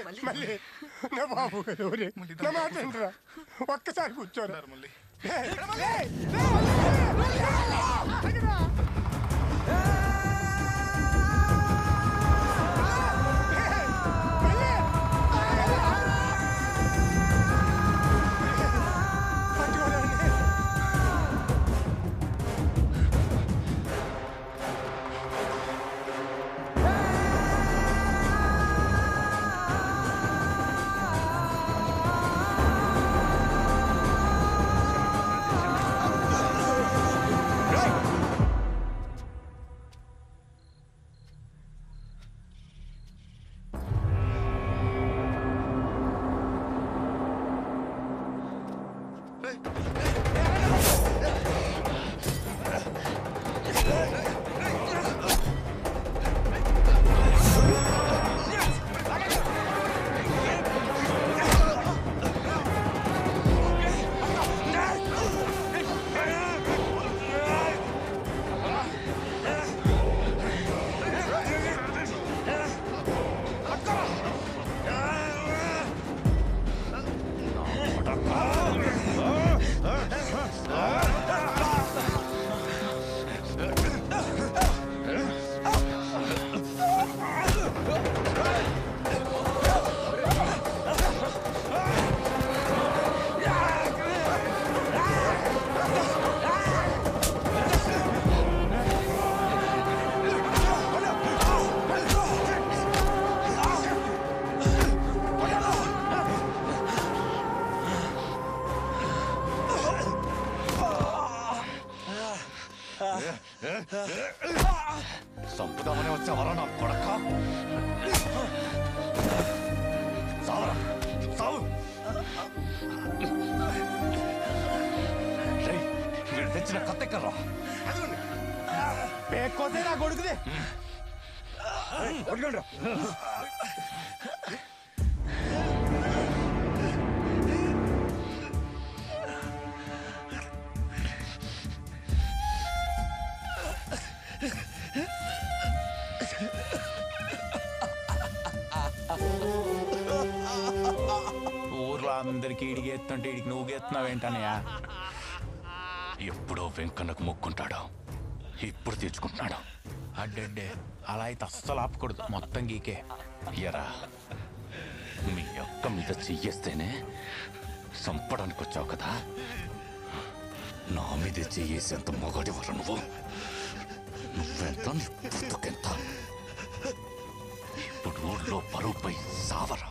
మళ్ళీ నా బాబు కదా నా మాట్లాడరా ఒక్కసారి కూర్చోరా సంపుదామని వచ్చావరా నా కొడక సావరా సావు వీడు తెచ్చిన కత్తెక్కర్రా పేక్కోతే నా కొడుకుది ఊర్లో అందరికి ఈడికి ఎత్తుంటే ఈడికి నువ్వు ఎత్తున్నావు ఏంటనయ్యా? ఎప్పుడో వెంకన్నకు మొక్కుంటాడు, ఇప్పుడు తీర్చుకుంటున్నాడు. అడ్డే అలా అయితే అస్సలు ఆపకూడదు, మొత్తం గీకే. ఎరా మీ అక్క మీద చెయ్యేస్తేనే చంపడానికి వచ్చావు కదా, నా మీద చెయ్యేసేంత మొగడివరు నువ్వు. నువ్వెంత నీ పుట్టుకెంత. ఇప్పుడు ఊళ్ళో పరువుపై సావరా.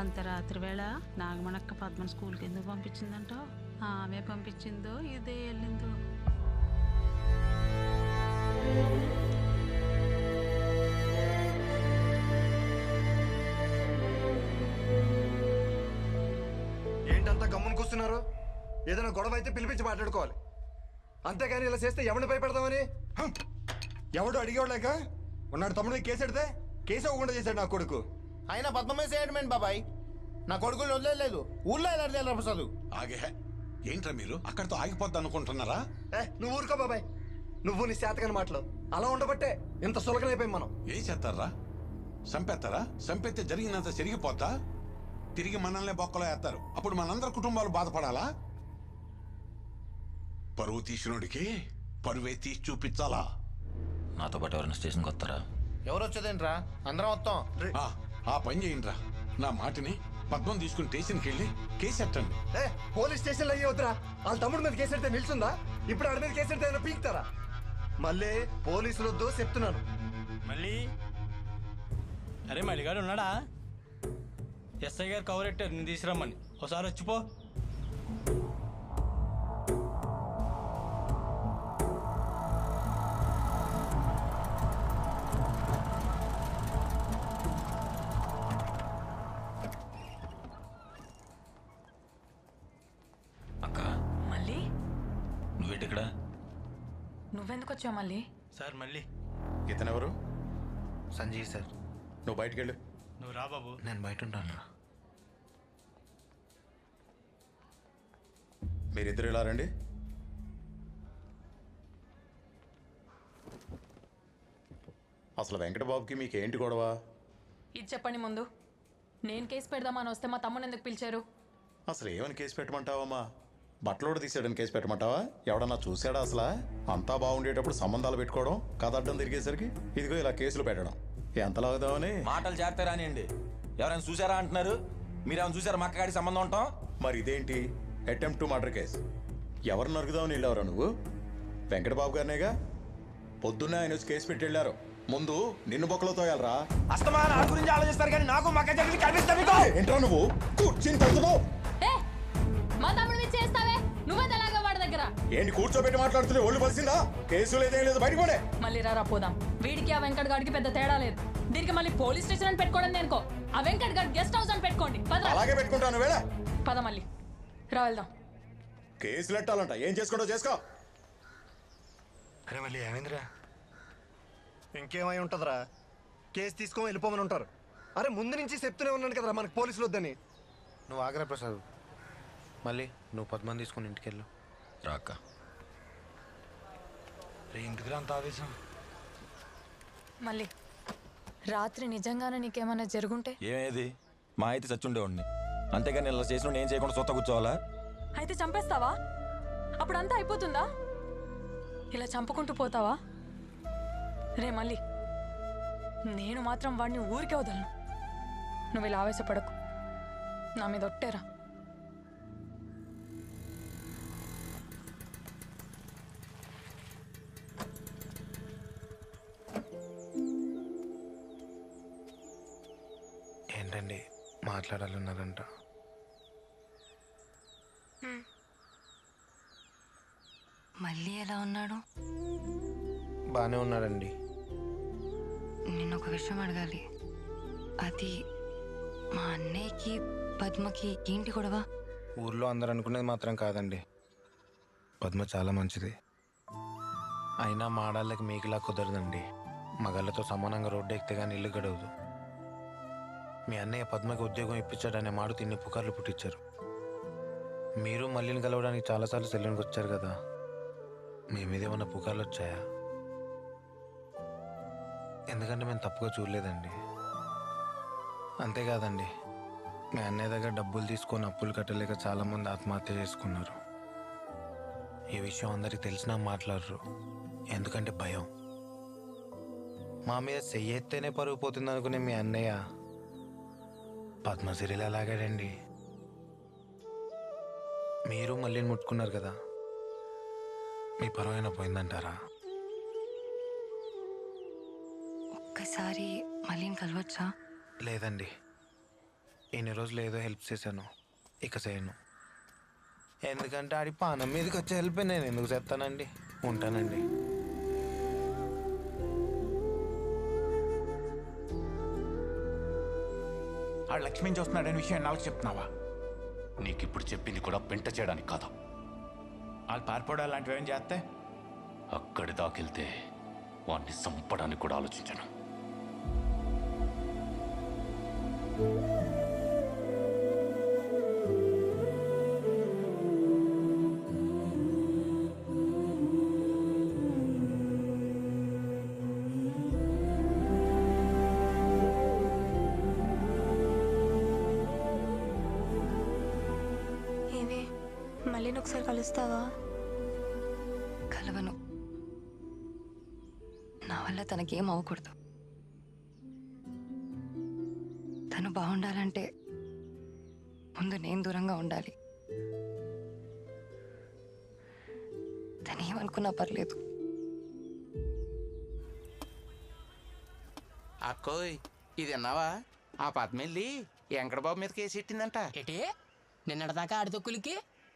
అంత రాత్రి వేళ నాగమణక్క పద్మని స్కూల్కి ఎందుకు పంపించిందంటో? ఆమె పంపించిందో ఇదే వెళ్ళిందో. ఏంటంతా గమ్మున కూస్తున్నారు? ఏదైనా గొడవ అయితే పిలిపించి మాట్లాడుకోవాలి. అంతేగాని ఇలా చేస్తే ఎవరిని భయపెడదామని. ఎవడు అడిగేవాళ్ళక ఉన్నాడు తమ్ముడు కేసు ఎడితే కేసు అవ్వకుండా చేశాడు నా కొడుకు. అయినా పద్మమే చేయడమేంటి బాబాయ్? నా కొడుకులు వదిలేదు, ఊళ్ళో ఎలా ప్రసాదు. ఆగే ఏంట్రా మీరు అక్కడితో ఆగిపోద్ది అనుకుంటున్నారా? నువ్వు ఊరుకో బాబాయ్, నువ్వు నీ శాతకని మాటలు. అలా ఉండబట్టే ఇంత సులకనైపోయాం మనం. ఏం చేస్తారా? చంపేస్తారా? చంపేస్తే జరిగినంత జరిగిపోద్దా? తిరిగి మనల్నే బొక్కలో వేస్తారు. అప్పుడు మనందరి కుటుంబాలు బాధపడాలా? పరువు తీసినోడికి పరువే తీసి చూపించాలా? నాతో పాటు ఎవరైనా స్టేషన్కి వస్తారా? ఎవరు వచ్చేదేంట్రా, అందరం వస్తాం. ఆ పని చేయండిరా. నా మాటని పద్మం తీసుకుని స్టేషన్కి వెళ్ళి కేసు ఎట్టండి. పోలీస్ స్టేషన్లో అయ్యే వద్దురా. వాళ్ళ తమ్ముడు మీద కేసు ఎడితే నిల్చుందా? ఇప్పుడు ఆడి మీద కేసు ఎడితే ఏమైనా పీకుతారా? మళ్ళీ పోలీసులు వద్దు చెప్తున్నాను. మళ్ళీ అరే మళ్ళీగాడు ఉన్నాడా? ఎస్ఐ గారు కవర్ పెట్టారు నేను తీసుకురమ్మని. ఒకసారి వచ్చిపో. అక్క మళ్ళీ నువ్వేంటి ఇక్కడ? నువ్వెందుకు వచ్చావు మళ్ళీ? సార్ మళ్ళీ ఇతనెవరు? సంజయ్ సార్. నువ్వు బయటికి వెళ్ళు. నువ్వు రా బాబు. నేను బయట ఉంటాను. మీరిద్దరు ఇలా రండి. అసలు వెంకటబాబుకి మీకేంటి గొడవ? ఇది చెప్పండి ముందు. నేను కేసు పెడదామని వస్తే మా తమ్ముని ఎందుకు పిలిచారు? అసలు ఏమని కేసు పెట్టమంటావమ్మా? బట్టలోడు తీసాడని కేసు పెట్టమంటావా? ఎవడన్నా చూసాడా అసలు? అంతా బాగుండేటప్పుడు సంబంధాలు పెట్టుకోవడం, కథ అడ్డం తిరిగేసరికి ఇదిగో ఇలా కేసులు పెట్టడం ఎంత లాగుదామని. మాటలు చేస్తే రానియండి. ఎవరైనా చూసారా అంటున్నారు. మీరేమైనా చూసారా మా అక్కగాడి సంబంధం ఉంటాం? మరి ఇదేంటి అటెంప్ట్ టు మర్డర్ కేసు? ఎవరు నరుగుదామని వెళ్ళావరా నువ్వు? వెంకటబాబు గారినేగా. పొద్దున్నే ఆయన వచ్చి కేసు పెట్టి వెళ్ళారు. ముందు నిన్ను బొక్కలో తోయాలరా. అస్తమాన ఆ గురించి ఆలోచిస్తారు కానీ నాకు మక్క జరిగి కనిపిస్తాను. ఏంట్రా నువ్వు కూర్చుని తగ్గుతావు? మా తమ్ముడు మీద చేస్తావే నువ్వే తెలాగా వాడి దగ్గర. ఏంటి కూర్చోబెట్టి మాట్లాడుతున్నా? ఒళ్ళు పలిసిందా? కేసు లేదేం లేదు, బయటకు పోనే. మళ్ళీ రారా పోదాం. వీడికి ఆ వెంకట్ గాడికి పెద్ద తేడా లేదు. దీనికి మళ్ళీ పోలీస్ స్టేషన్ అని పెట్టుకోవడం నేనుకో. ఆ వెంకట్ గాడి గెస్ట్ హౌస్ అని పెట్టుకోండి. అలాగే పెట్టుకుంటాను. వేళ పద మళ్ళీ రా వెళ్దాం. కేసులు ఎట్టాలంట. ఏం చేసుకుంటావు చేసుకో. అరే మళ్ళీ ఏమైందిరా? ఇంకేమై ఉంటుందిరా? కేసు తీసుకొని వెళ్ళిపోమని ఉంటారు. అరే ముందు నుంచి చెప్తూనే ఉన్నాను కదరా మనకు పోలీసులు వద్దని. నువ్వు ఆగ్రా ప్రసాద్. మళ్ళీ నువ్వు పద్మని తీసుకుని ఇంటికి వెళ్ళు. రాక్క. ఎందుకు అంత ఆవేశం? మళ్ళీ రాత్రి నిజంగానే నీకేమైనా జరుగుంటే? ఏమేది మా అయితే చచ్చుండేవాడిని. అంతేగాని ఇలా చేసిన నేను చేయకుండా సొత్త కూర్చోవాలా? అయితే చంపేస్తావా? అప్పుడంతా అయిపోతుందా? ఇలా చంపుకుంటూ పోతావా? రే మళ్ళీ నేను మాత్రం వాడిని ఊరికే వదలను. నువ్వు ఇలా ఆవేశపడకు. నా మీద ఒట్టేరా. ఏంటండి మాట్లాడాలన్నారంట? మళ్ళీ ఎలా ఉన్నాడు? బాగానే ఉన్నాడండి. నేను ఒక విషయం అడగాలి. అది మా అన్నయ్యకి పద్మకి ఏంటి గొడవ? ఊర్లో అందరు అనుకునేది మాత్రం కాదండి. పద్మ చాలా మంచిది. అయినా మాడాళ్ళకి మీకులా కుదరదండి. మగాళ్ళతో సమానంగా రోడ్డు ఎక్కితే కానీ ఇల్లు గడవదు. మీ అన్నయ్య పద్మకి ఉద్యోగం ఇప్పించాడనే మాట తిన్ని పుకార్లు పుట్టించారు. మీరు మళ్ళీని కలవడానికి చాలాసార్లు సెల్లునికి వచ్చారు కదా. మీ మీద ఏమన్నా పుకార్లు వచ్చాయా? ఎందుకంటే మేము తప్పుగా చూడలేదండి. అంతేకాదండి, మీ అన్నయ్య దగ్గర డబ్బులు తీసుకొని అప్పులు కట్టలేక చాలామంది ఆత్మహత్య చేసుకున్నారు. ఈ విషయం అందరికి తెలిసినా మాట్లాడరు. ఎందుకంటే భయం. మా మీద చెయ్యెత్తేనే పరుగు పోతుంది అనుకునే మీ అన్నయ్య పద్మశ్రీలు ఎలాగాడండి. మీరు మళ్ళీ ముట్టుకున్నారు కదా, మీ పరువైనా పోయిందంటారా? ఒక్కసారి మళ్ళీ కలవచ్చా? లేదండి, ఇన్ని రోజులు ఏదో హెల్ప్ చేశాను, ఇక చేయను. ఎందుకంటే ఆడి పానం మీదకి వచ్చే హెల్ప్ నేను ఎందుకు చేస్తానండి. ఉంటానండి. ఆ లక్ష్మిని చూస్తున్నాడనే విషయం నాకు చెప్తున్నావా? నీకిప్పుడు చెప్పింది కూడా పెంట చేయడానికి కాదా? వాళ్ళు పారిపోవడం లాంటివి ఏం చేస్తే అక్కడి దాకెళ్తే వాడిని చంపడానికి కూడా ఆలోచించను. ఏమే మళ్ళీ ఒకసారి కలుస్తావా? కలవను. నా వల్ల తనకేం అవ్వకూడదు. తను బాగుండాలంటే ముందు నేను దూరంగా ఉండాలి. తను ఏమనుకున్నా పర్లేదు. అక్కోయ్ ఇది అన్నావా? ఆ పద్మెల్లి వెంకటబాబు మీద కేసు ఎట్టిందంట. ఏటి నిన్నటిదాకా ఆడితొక్కులకి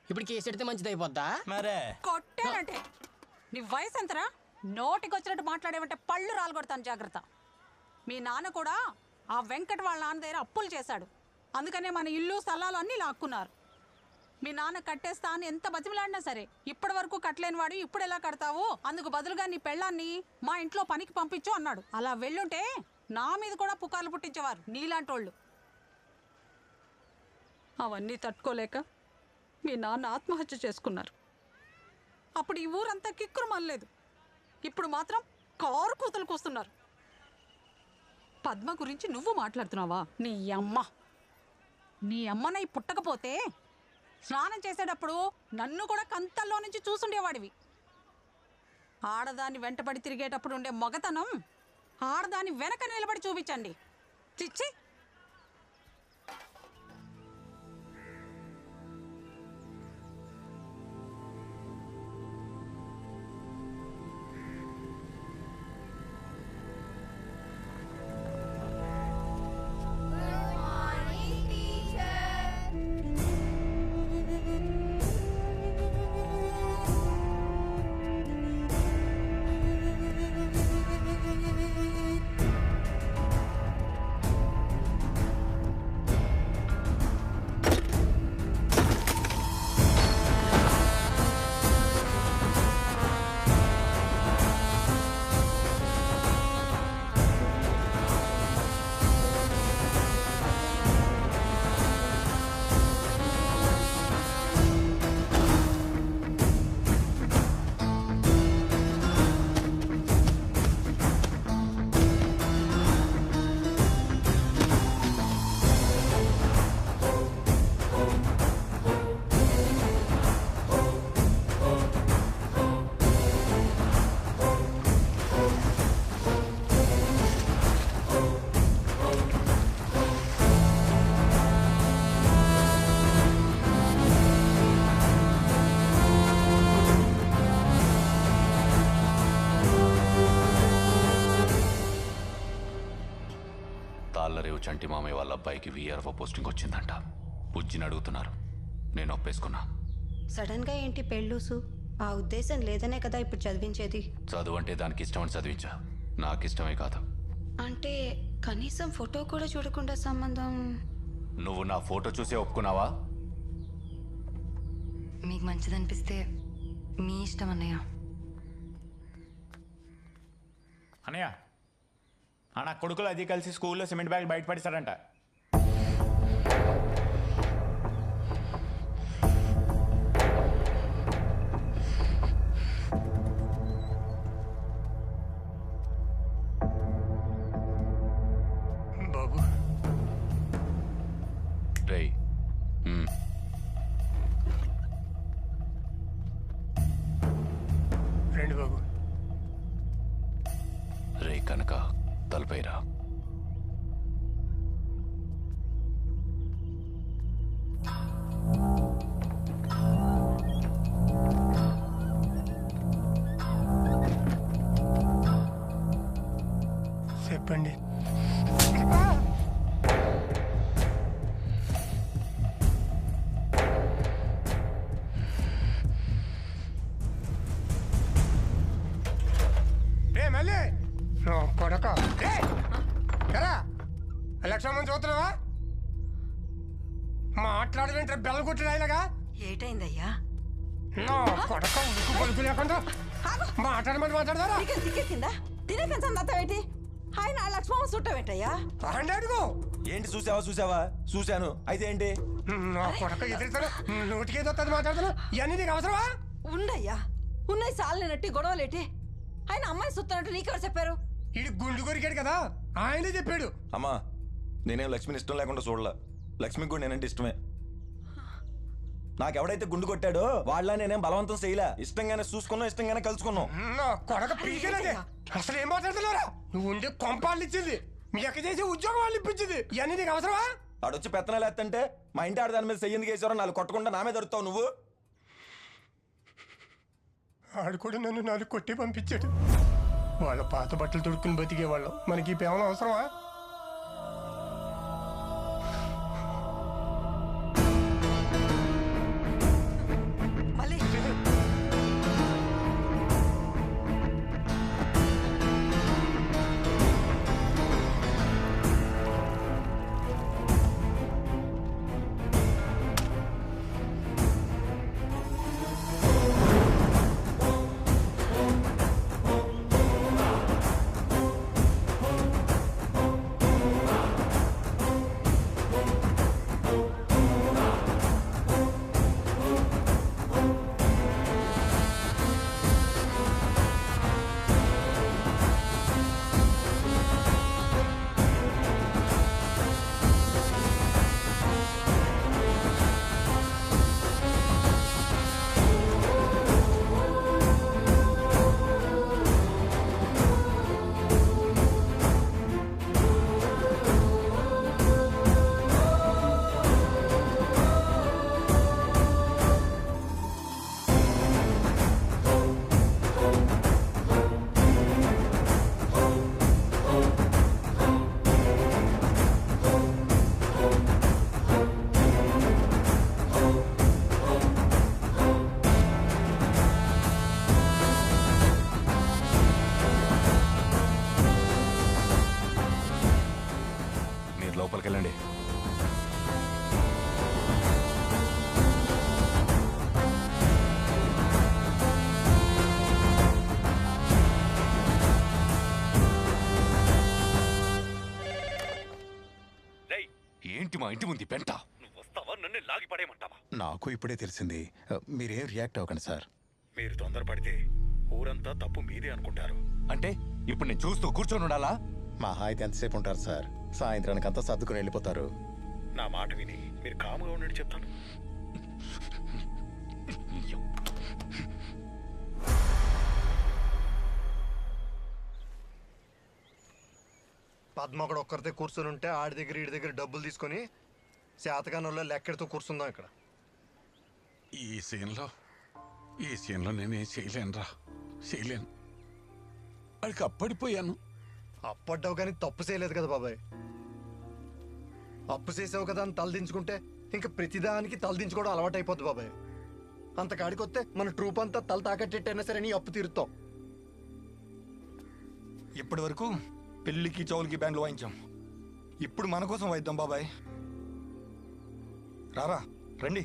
ఇప్పుడు కేసు ఎడితే మంచిది అయిపోద్దా? మరే కొట్టానంటే నీ వయసు ఎంతరా? నోటికి వచ్చినట్టు మాట్లాడేవంటే పళ్ళు రాలగొడతాను, జాగ్రత్త. మీ నాన్న కూడా ఆ వెంకట్ వాళ్ళ నాన్న దగ్గర అప్పులు చేశాడు. అందుకనే మన ఇల్లు స్థలాలు అన్నీ లాక్కున్నారు. మీ నాన్న కట్టేస్తా అని ఎంత బతిమలాడినా సరే ఇప్పటి వరకు కట్టలేని వాడు ఇప్పుడు ఎలా కడతావు? అందుకు బదులుగా నీ పెళ్ళాన్ని మా ఇంట్లో పనికి పంపించు అన్నాడు. అలా వెళ్ళుంటే నా మీద కూడా పుకార్లు పుట్టించేవారు నీలాంటోళ్ళు. అవన్నీ తట్టుకోలేక మీ నాన్న ఆత్మహత్య చేసుకున్నారు. అప్పుడు ఈ ఊరంతా కిక్కురు మళ్ళలేదు. ఇప్పుడు మాత్రం కారు కూతలకు వస్తున్నారు. పద్మ గురించి నువ్వు మాట్లాడుతున్నావా? నీ అమ్మనై పుట్టకపోతే స్నానం చేసేటప్పుడు నన్ను కూడా కంతల్లో నుంచి చూసుండేవాడివి. ఆడదాన్ని వెంటబడి తిరిగేటప్పుడు ఉండే మగతనం ఆడదాన్ని వెనక నిలబడి చూపించండి. చిచ్చి. తాళ్ళరేవు చంటి మామయ్య వాళ్ళ అబ్బాయికి వీఆర్ఓ పోస్టింగ్ వచ్చిందంట. బుజ్జిని అడుగుతున్నారు. నేను ఒప్పేసుకున్నా. సడన్ గా ఏంటి పెళ్ళూసు? ఆ ఉద్దేశం లేదనే కదా ఇప్పుడు చదివించేది. చదువు అంటే దానికి ఇష్టమని చదివించా. నాకు ఇష్టమే కాదు. అంటే కనీసం ఫోటో కూడా చూడకుండా సంబంధం? నువ్వు నా ఫోటో చూసే ఒప్పుకున్నావా? మీకు మంచిదనిపిస్తే మీ ఇష్టం అన్నయ్య. అన్నయ్య నా కొడుకులు అది కలిసి స్కూల్లో సిమెంట్ బ్యాగ్ బయట పడేశారంట. బాబు రేయ్ రండి బాబు. రే కనుక తలపైరా. చెప్పండి. మళ్ళీ కొడక ఎరా లక్ష్మణ్ చూస్తున్నావా? మాట్లాడలేంటారు బెల్ల కుట్టినాయిలాగా. ఏటైందయ్యా? నా కొడక ఉడుకు పలుకు లేకుండా మాట్లాడమని మాట్లాడతారా దిక్కెక్కిందా తినే పెంచాను దత్తవేటి ఆయన లక్ష్మమ్మ చుట్టవేటయ్యా అంటే అడుగు ఏంటి చూసావా చూశాను అయితే ఏంటి నా కొడక ఎదురుతాను నోటికి ఏదో మాట్లాడుతున్నా ఇవన్నీ నీకు అవసరమా ఉండయ్యా ఉన్నాయి సాలనేనట్టి గొడవలేటి ఆయన అమ్మాయి సుత్తనట్టు నీకెవరు చెప్పారు ఇది గుండు కొరికాడు కదా ఆయనే చెప్పాడు. అమ్మా నేనేం లక్ష్మిని ఇష్టం లేకుండా చూడలా, లక్ష్మికి కూడా నేనంటే ఇష్టమే. నాకెవడైతే గుండు కొట్టాడో వాళ్ళ నేనేం బలవంతం చేయలే, ఇష్టంగానే చూసుకున్నాం, ఇష్టంగానే కలుసుకున్నాం. నా కొడక పీకేనదే అసలు ఏం మాట్లాడుతున్నారా? నువ్వు ఉండే కొంపాలు ఇచ్చింది మీ అక్క చేసే ఉద్యోగం వాళ్ళు ఇప్పించింది, ఇవన్నీ నీకు అవసరమా? ఆడొచ్చి పెత్తనాలు ఎత్తంటే మా ఇంటి ఆడదాని మీద చెయ్యింది వేసారో నాలుగు కొట్టకుండా నా మీద దొరుకుతావు నువ్వు. ఆడు కూడా నన్ను నాలుగు కొట్టి పంపించాడు. వాళ్ళ పాత బట్టలు తొడుక్కుని బతికేవాళ్ళం, మనకి ఈ పేమలు అవసరమా? లోపలికెళ్ళండి. ఏంటి మా ఇంటి ముందు పెంట? నువ్వు వస్తావా, నన్ను లాగి పడేయమంటావా? నాకు ఇప్పుడే తెలిసింది. మీరేం రియాక్ట్ అవ్వకండి సార్. మీరు తొందరపడితే ఊరంతా తప్పు మీదే అనుకుంటారు. అంటే ఇప్పుడు నేను చూస్తూ కూర్చొని ఉండాలా? మహా అయితే ఎంతసేపు ఉంటారు సార్? సాయంత్రానికి అంతా సర్దుకుని వెళ్ళిపోతారు. నా మాట విని మీరు కాముగా ఉన్నట్టు చెప్తాను. పద్మ కూడా ఒక్కరితే కూర్చొని ఉంటే ఆడి దగ్గర ఈడి దగ్గర డబ్బులు తీసుకొని శాతకానంలో లెక్కెడుతూ కూర్చుందాం ఇక్కడ. ఈ సీన్లో నేనేం చేయలేనురా, చేయలేను. వాడికి అప్పడిపోయాను. అప్పడ్డావు కానీ తప్పు చేయలేదు కదా బాబాయ్. అప్పు చేసావు కదా అని తలదించుకుంటే ఇంకా ప్రతిదానికి తలదించుకోవడం అలవాటు అయిపోద్ది బాబాయ్. అంత కాడికొస్తే మన ట్రూప్ అంతా తల తాకట్టెట్టైనా సరే నీ అప్పు తీరుతాం. ఇప్పటి వరకు పెళ్లికి చౌలికి బ్యాండ్లు వాయించాం, ఇప్పుడు మన కోసం వాయిద్దాం బాబాయ్. రారా రండి.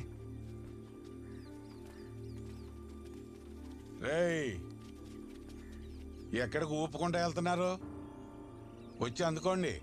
రేయ్, ఎక్కడికి ఊపుకుంటూ వెళ్తున్నారు? వచ్చి అందుకోండి.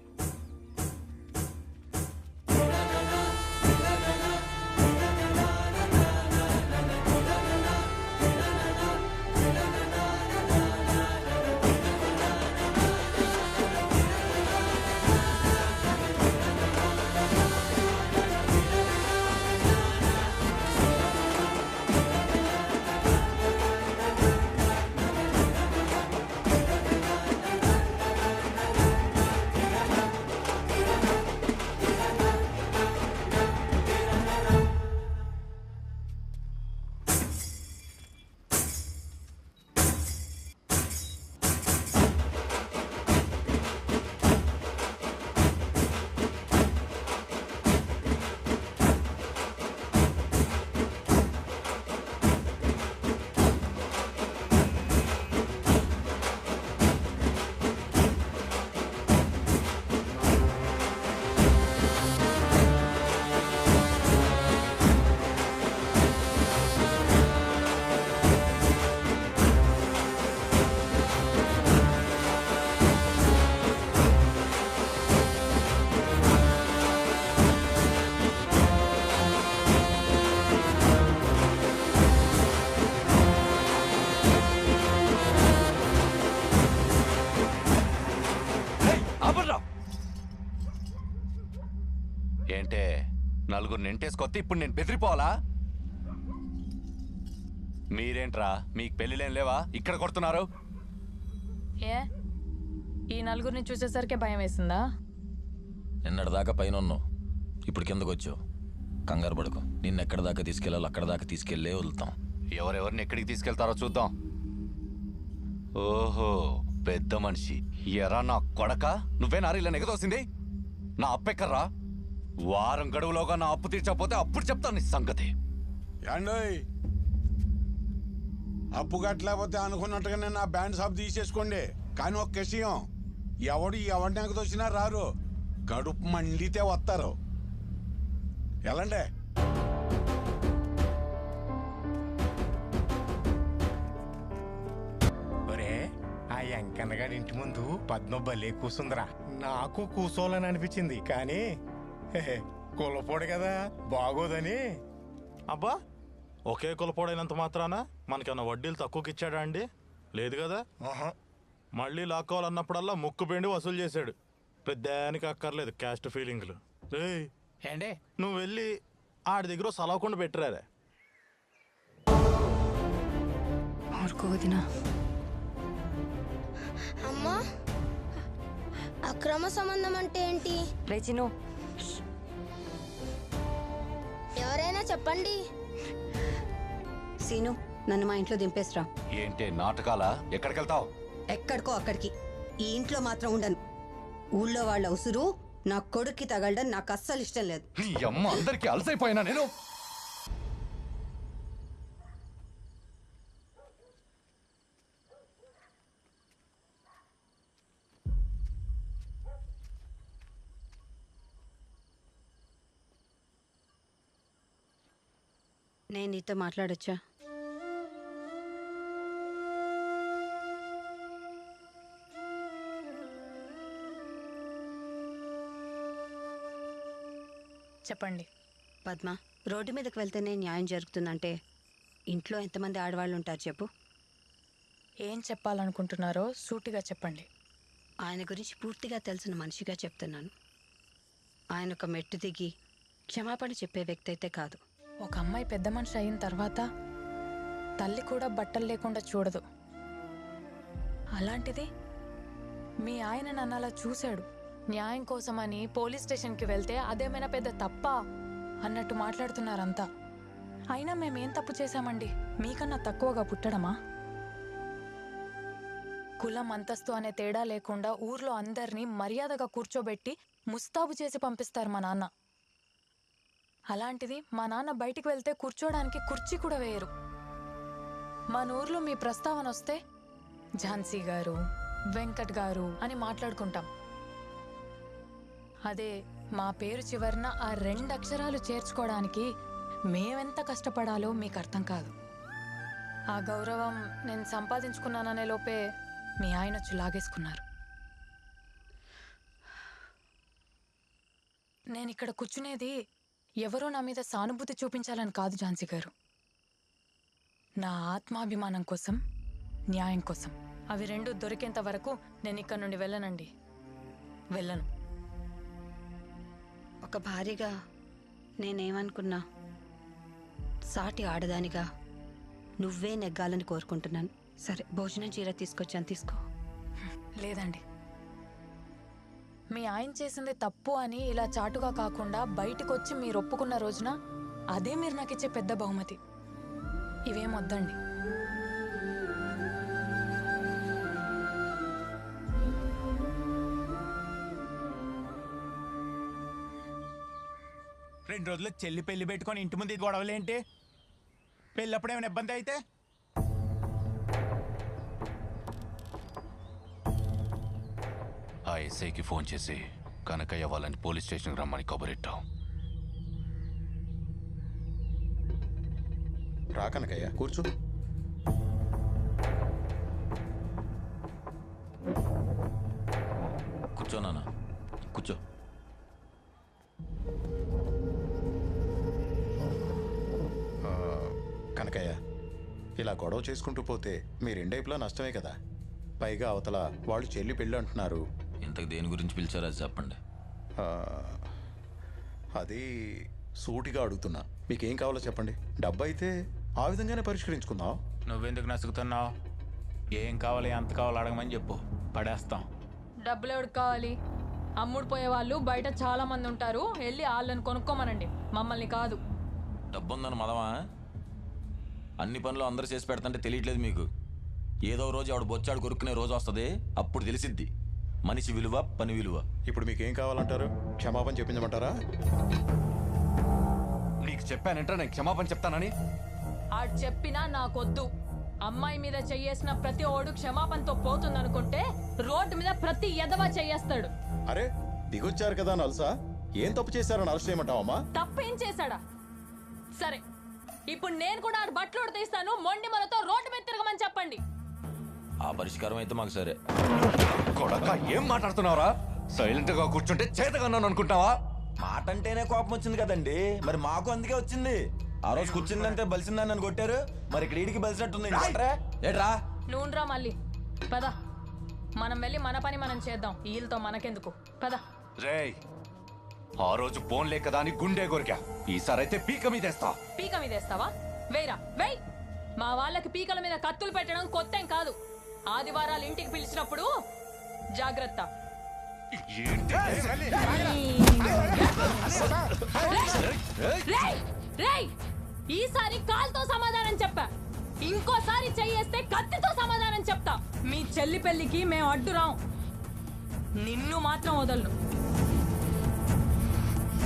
నలుగురు నింటేసుకొస్తే ఇప్పుడు నేను బెదిరిపోవాలా? మీరేంట్రా, మీకు పెళ్ళిలేం లేవా? ఇక్కడ కొడుతున్నారు. ఏ ఈ నలుగురిని చూసేసరికి భయం వేసిందా? నిన్నటిదాకా పైన ఉన్నావు, ఇప్పుడు కిందకు వచ్చావు. కంగారు పడుకో, నిన్ను ఎక్కడి దాకా తీసుకెళ్ళాలో అక్కడ దాకా తీసుకెళ్ళే వదులుతాం. ఎవరెవరిని ఎక్కడికి తీసుకెళ్తారో చూద్దాం. ఓహో, పెద్ద మనిషి. ఎరా నా కొడక, నువ్వే నారీలా నెగదోసింది? నా అప్పెక్కర్రా? వారం గడువులోగా నా అప్పు తీర్చకపోతే అప్పుడు చెప్తాను నీ సంగతి. ఏండోయ్, అప్పు కట్టలేకపోతే అనుకున్నట్టుగానే నా బ్యాండ్ షాప్ తీసేసుకోండి. కానీ ఒక విషయం, ఎవరిని ఎగదొచ్చినా రారు, కడుపు మండితే వస్తారు. ఎలాండే ఒరే, ఆ వెంకన్నగారి ఇంటి ముందు పద్మ భలే కూసుందిరా. నాకు కూసోలని అనిపించింది, కానీ కులపోడు కదా, బాగోదని. అబ్బా, ఒకే కులపోడైనంత మాత్రాన మనకన్నా వడ్డీలు తక్కువకి ఇచ్చాడా అండి? లేదు కదా. మళ్ళీ లాక్కోవాలన్నప్పుడల్లా ముక్కు పిండి వసూలు చేశాడు. పెద్దానికి అక్కర్లేదు క్యాస్ట్ ఫీలింగ్లు. ఏండే, నువ్వు వెళ్ళి ఆడి దగ్గర సలవకుండా పెట్టరారే. అమ్మా, అక్రమ సంబంధం అంటే ఏంటి? రేచిను, ఎవరైనా చెప్పండి. సీను, నన్ను మా ఇంట్లో దింపేసిరా. ఏంటి నాటకాలా? ఎక్కడికి వెళ్తావు? ఎక్కడికో అక్కడికి. ఈ ఇంట్లో మాత్రం ఉండను. ఊళ్ళో వాళ్ళ ఉసురు నా కొడుక్కి తగలడం నాకు అస్సలు ఇష్టం లేదు. నీ అమ్మ, అందరికీ అలసైపోయినా నేను. నేను నీతో మాట్లాడొచ్చా? చెప్పండి. పద్మ, రోడ్డు మీదకి వెళ్తేనే న్యాయం జరుగుతుందంటే ఇంట్లో ఎంతమంది ఆడవాళ్ళు ఉంటారు చెప్పు? ఏం చెప్పాలనుకుంటున్నారో సూటిగా చెప్పండి. ఆయన గురించి పూర్తిగా తెలిసిన మనిషిగా చెప్తున్నాను. ఆయన ఒక మెట్టు దిగి క్షమాపణ చెప్పే వ్యక్తి అయితే కాదు. ఒక అమ్మాయి పెద్ద మనిషి అయిన తర్వాత తల్లి కూడా బట్టలు లేకుండా చూడదు. అలాంటిది మీ ఆయన నన్ను అలా చూశాడు. న్యాయం కోసమని పోలీస్ స్టేషన్కి వెళ్తే అదేమైనా పెద్ద తప్ప అన్నట్టు మాట్లాడుతున్నారంతా. అయినా మేమేం తప్పు చేశామండి? మీకన్నా తక్కువగా పుట్టడమా? కులం అంతస్తు అనే తేడా లేకుండా ఊర్లో అందరినీ మర్యాదగా కూర్చోబెట్టి ముస్తాబు చేసి పంపిస్తారు మా నాన్న. అలాంటిది మా నాన్న బయటికి వెళ్తే కూర్చోడానికి కుర్చీ కూడా వేయరు. మన ఊర్లో మీ ప్రస్తావన వస్తే ఝాన్సీ గారు, వెంకట్ గారు అని మాట్లాడుకుంటాం. అదే మా పేరు చివరన ఆ 2 అక్షరాలు చేర్చుకోవడానికి మేమెంత కష్టపడాలో మీకు అర్థం కాదు. ఆ గౌరవం నేను సంపాదించుకున్నాననే లోపే మీ ఆయన వచ్చి లాగేసుకున్నారు. నేను ఇక్కడ కూర్చునేది ఎవరో నా మీద సానుభూతి చూపించాలని కాదు ఝాన్సీ గారు. నా ఆత్మాభిమానం కోసం, న్యాయం కోసం. అవి 2 దొరికేంత వరకు నేను ఇక్కడ నుండి వెళ్ళనండి, వెళ్ళను. ఒక భార్యగా నేనేమనుకున్నా, సాటి ఆడదానిగా నువ్వే నెగ్గాలని కోరుకుంటున్నాను. సరే, భోజనం చీర తీసుకొచ్చాను, తీసుకో. లేదండి, మీ ఆయన చేసింది తప్పు అని ఇలా చాటుగా కాకుండా బయటకు వచ్చి మీరు ఒప్పుకున్న రోజున అదే మీరు నాకు ఇచ్చే పెద్ద బహుమతి. ఇవేం వద్దండి. రెండు రోజులు చెల్లి పెళ్లి పెట్టుకొని ఇంటి ముందు ఇది గొడవలేంటి? పెళ్ళప్పుడు ఏమైనా ఇబ్బంది అయితే? ఆ ఎస్ఐకి ఫోన్ చేసి కనకయ్య వాళ్ళని పోలీస్ స్టేషన్కి రమ్మని కబురెట్టావు. రా కనకయ్య, కూర్చో. కూర్చో నాన్న, కూర్చో. కనకయ్య, ఇలా గొడవ చేసుకుంటూ పోతే మీ రెండైపులా నష్టమే కదా. పైగా అవతల వాళ్ళు చెల్లి పెళ్ళి అంటున్నారు. ఇంతకు దేని గురించి పిలిచారో అది చెప్పండి. అది సూటిగా అడుగుతున్నా, మీకేం కావాలో చెప్పండి. డబ్బు అయితే ఆ విధంగానే పరిష్కరించుకుందాం. నువ్వెందుకు నసుకుతున్నావు? ఏం కావాలి, ఎంత కావాలి అడగమని చెప్పు, పడేస్తాం. డబ్బులు ఎవరికి కావాలి? అమ్ముడు పోయే వాళ్ళు బయట చాలా మంది ఉంటారు, వెళ్ళి వాళ్ళని కొనుక్కోమనండి, మమ్మల్ని కాదు. డబ్బు ఉందని మదమా? అన్ని పనులు అందరూ చేసి పెడతంటే తెలియట్లేదు మీకు. ఏదో రోజు ఆవిడ బొచ్చాడు కొరుక్కునే రోజు వస్తుంది, అప్పుడు తెలిసిద్ది మనిషి విలువ, పని విలువ. ఇప్పుడు మీకేం కావాలంటారు? క్షమాపణ చెప్పించమంటారా? నీకు చెప్పానంటే నేను క్షమాపణ చెప్తానని. ఆడు చెప్పినా నాకొద్దు. అమ్మాయి మీద చెయ్యేసిన ప్రతి ఓడు క్షమాపణతో పోతుందనుకుంటే రోడ్డు మీద ప్రతి ఎదవా చెయ్యేస్తాడు. అరే దిగొచ్చారు కదా నలుసా, ఏం తప్పు చేశారని అరెస్ట్ చేయమంటావమ్మా? తప్పేం చేశాడా? సరే, ఇప్పుడు నేను కూడా ఆడు బట్టలు తీస్తాను, మొండి మనతో రోడ్డు మీద తిరగమని చెప్పండి. ఆ పరిష్కారం అయితే మాకు సరే. కొడక ఏం మాట్లాడుతున్నావురా? సైలెంట్ గా కూర్చుంటే చేతగన్నాను అనుకుంటావా? మాట అంటేనే కోపం వచ్చింది కదండి, మరి మాకు అందుకే వచ్చింది. ఆ రోజు కూర్చుందంటే బలిసిందని నన్ను కొట్టారు, మరి ఇక్కడ ఈడికి బలిసినట్టుంది. ఏట్రా నూనెరా మళ్ళీ పద, మనం వెళ్ళి మన పని మనం చేద్దాం, వీళ్ళతో మనకెందుకు, పద. రేయ్, ఆ రోజు ఫోన్లే కదా అని గుండె కొరికా, ఈసారైతే పీక మీదేస్తా. పీక మీద వేస్తావా? వేయరా, వేయ్. మా వాళ్ళకి పీకల మీద కత్తులు పెట్టడం కొత్తేం కాదు. ఆదివారాలు ఇంటికి పిలిచినప్పుడు జాగ్రత్త. ఈసారి కాల్తో సమాధానం చెప్పా, ఇంకోసారి చెయ్యేస్తే కత్తితో సమాధానం చెప్తా. మీ చెల్లి పెళ్లికి మేము అడ్డురాం, నిన్ను మాత్రం వదలను.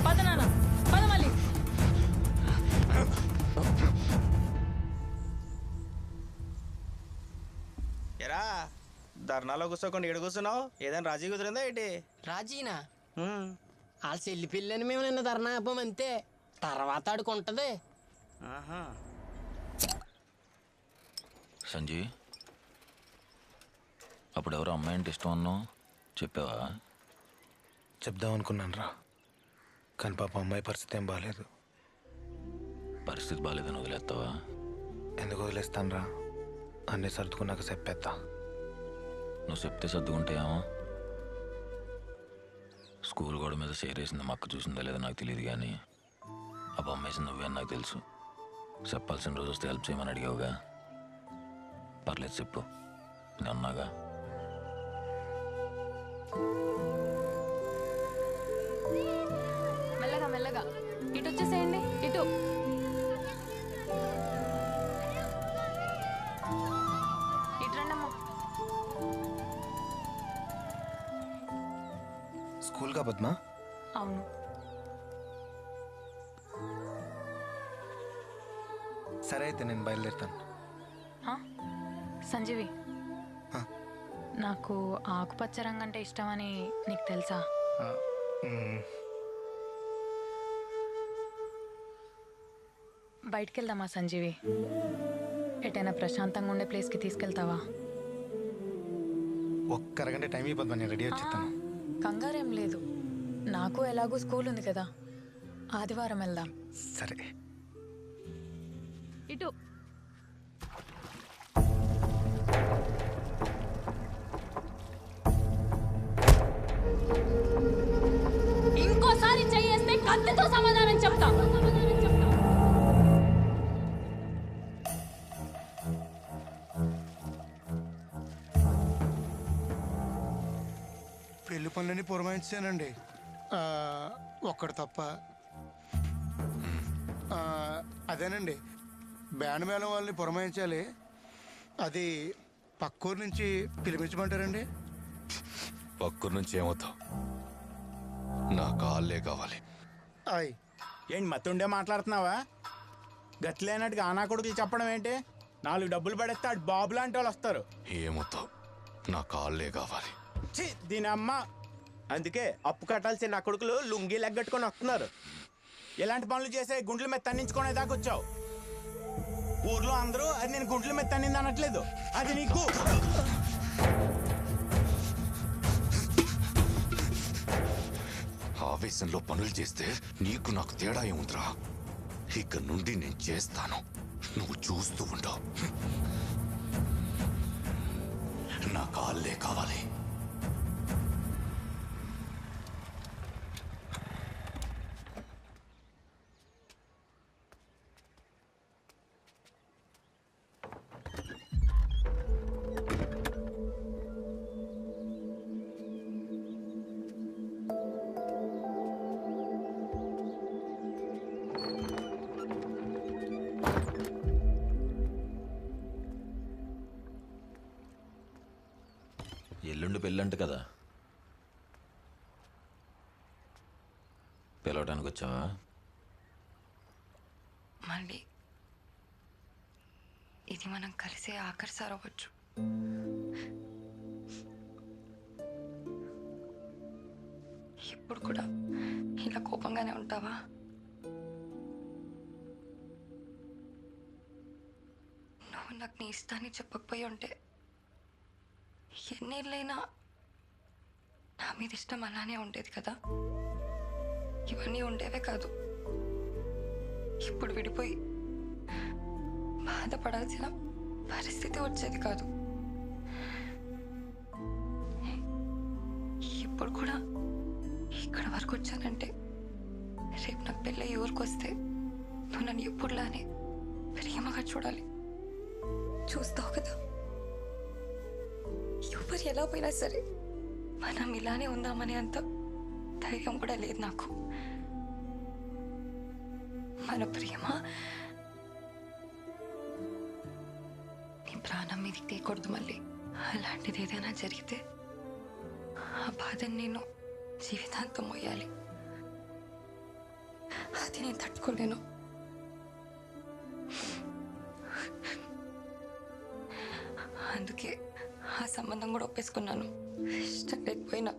పద నాన్న, పద మళ్ళీ. ఎరా ధర్నాలో కూర్చోకుండా ఎడు కూర్చున్నావు? ఏదైనా రాజీ కుదిరిందా ఏంటి? రాజీనా? వాళ్ళ చెల్లి పిల్లని మేము నిన్న ధర్నా ఆపాం అంతే, తర్వాత ఆడుకుంటది. సంజయ్, అప్పుడు ఎవరో అమ్మాయి అంటే ఇష్టం అన్నావు, చెప్పావా? చెప్దాం అనుకున్నాను రా, కానీ పాప అమ్మాయి పరిస్థితి ఏం బాగాలేదు. పరిస్థితి బాగాలేదని వదిలేస్తావా? ఎందుకు వదిలేస్తాను రా, అన్నీ సర్దుకున్నాక చెప్పేస్తా. నువ్వు చెప్తే సర్దుకుంటాయేమో. స్కూల్ గోడ మీద చేరేసింది మా అక్క చూసిందా లేదా నాకు తెలియదు, కానీ ఆ బొమ్మ వేసింది నువ్వే అని నాకు తెలుసు. చెప్పాల్సిన రోజు వస్తే హెల్ప్ చేయమని అడిగావుగా, పర్లేదు చెప్పు, నేను అన్నాగా. మెల్లగా మెల్లగా ఇటు వచ్చేసేయండి, ఇటు. ఇటు రండమ్మా. స్కూల్గా పద్మా? అవును. సరే అయితే నేను బయలుదేరుతాను. సంజీవి, నాకు ఆకుపచ్చ రంగు అంటే ఇష్టమని నీకు తెలుసా? బయటికి వెళ్దామా సంజీవి? ఎటైనా ప్రశాంతంగా ఉండే ప్లేస్కి తీసుకెళ్తావా? ఒక్క అరగంట టైం ఇవ్వద్దు, నేను రెడీ వచ్చేస్తాను. కంగారేం లేదు, నాకు ఎలాగో స్కూల్ ఉంది కదా, ఆదివారం వెళ్దాం. సరే. ఇటు. ఇంకోసారి చెయ్యేస్తే కత్తితో సమాధానం చెప్తా. పెళ్లి పనులన్నీ పురమాయించానండి, ఒక్కడు తప్ప. అదేనండి, బ్యాండ్ మేళం వాళ్ళని పురమాయించాలి, అది పక్కూరు నుంచి పిలిపించమంటారండి? పక్కూరు నుంచి ఏమవుతావు, నా కాళ్ళే కావాలి. ఏంటి మత్తుండే మాట్లాడుతున్నావా? గట్లేనట్టుగా ఆనా కొడుకులు చెప్పడం ఏంటి? 4 డబ్బులు పడేస్తే అటు బాబు లాంటి వాళ్ళు వస్తారు. ఏమవుతావు, నా కాళ్ళే కావాలి. దీని అమ్మ, అందుకే అప్పు కట్టాల్సిన నా కొడుకులు లుంగి లెగ్గట్టుకొని వస్తున్నారు. ఎలాంటి పనులు చేసే గుండ్ల మీద తన్నించుకునే దాకా వచ్చావు. ఊర్లో అందరూ అది నేను గుండ్ల మీద తన్నింది అనట్లేదు, అది నీకు. ఆవేశంలో పనులు చేస్తే నీకు నాకు తేడా ఏముందిరా? ఇక నుండి నేను చేస్తాను, నువ్వు చూస్తూ ఉండవు. నా కాళ్ళే కావాలి. ఎల్లుండి పెళ్ళంట కదా, పిలవటానికి వచ్చావా? మళ్ళీ ఇది మనం కలిసే ఆఖరిసారి అవ్వచ్చు. ఇప్పుడు కూడా ఇలా కోపంగానే ఉంటావా? నువ్వు నాకు నీ ఇష్టాన్ని చెప్పకపోయి ఉంటే ఎన్నేళ్ళైనా నా మీద ఇష్టం అలానే ఉండేది కదా. ఇవన్నీ ఉండేవే కాదు. ఇప్పుడు విడిపోయి బాధపడాల్సిన పరిస్థితి వచ్చేది కాదు. ఇప్పుడు కూడా ఇక్కడ వరకు వచ్చానంటే రేపు నాకు పెళ్ళి ఊరికి వస్తే నువ్వు నన్ను ఎప్పుడులానే ప్రేమగా చూడాలి. చూస్తావు కదా, ఎవరు ఎలా పోయినా సరే మనం ఇలానే ఉందామనే అంత ధైర్యం కూడా లేదు నాకు. మన ప్రేమ నీ ప్రాణం మీదకి తేకూడదు మళ్ళీ. అలాంటిది ఏదైనా జరిగితే ఆ బాధని నేను జీవితాంతం మోయాలి. అది నేను తట్టుకోలేను. అందుకే ఆ సంబంధం కూడా ఒప్పేసుకున్నాను. ఇష్టం లేకపోయినా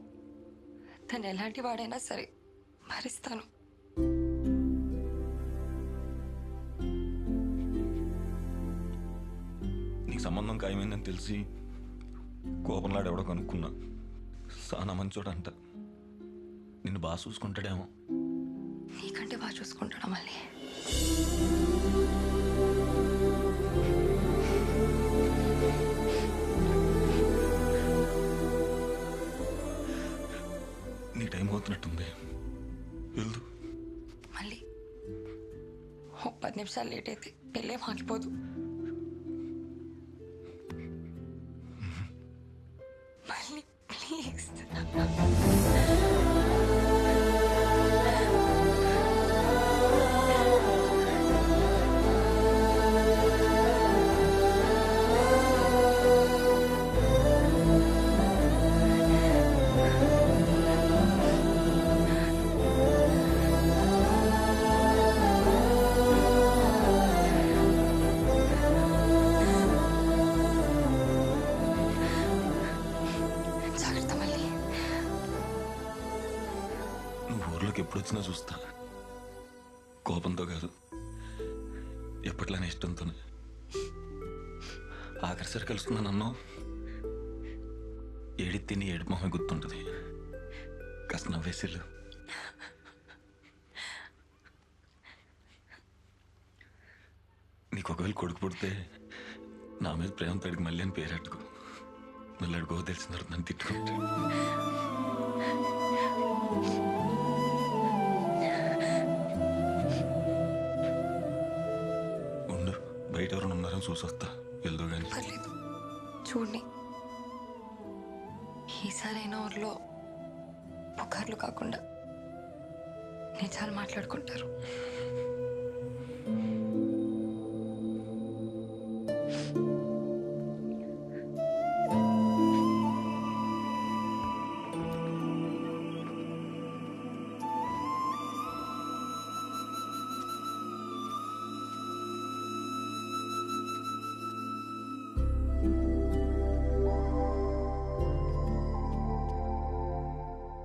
తను ఎలాంటి వాడైనా సరే భరిస్తాను. నీకు సంబంధం ఖాయమైందని తెలిసి కోపంలాడు ఎవడో కనుక్కున్నా. సానా మంచోడంట, నిన్ను బాగా చూసుకుంటాడేమో. నీకంటే బాగా చూసుకుంటాడా మళ్ళీ? నీ టైం అవుతున్నట్టుంది, వెళ్దు. మళ్ళీ 10 నిమిషాలు లేట్ అయితే పెళ్ళేం ఆగిపోదు. మళ్ళీ ప్లీజ్. జాగ్రత్త మళ్ళీ. నువ్వు ఊర్లోకి ఎప్పుడు వచ్చినా చూస్తా. కోపంతో కాదు, ఎప్పట్లానే ఇష్టంతోనే. ఆఖరిసారి కలుస్తున్నా నన్ను ఏడి తిని ఏడు మొహం గుర్తుంటుంది. కాస్త నవ్వేసిల్లు. నీకు ఒకవేళ కొడుకు పుడితే నా మీద ప్రేమ తడికి మళ్ళీ అని పేరెట్టుకో. మళ్ళీ అడుగో తెలిసిన తర్వాత నన్ను తిట్టుకుంటా. ఉండు, బయట ఎవరైనా ఉన్నారని చూసొస్తా. వెళ్దు కానీ. పర్లేదు, చూడండి. ఈసారైనా ఊర్లో పుకార్లు కాకుండా నిజాలు మాట్లాడుకుంటారు.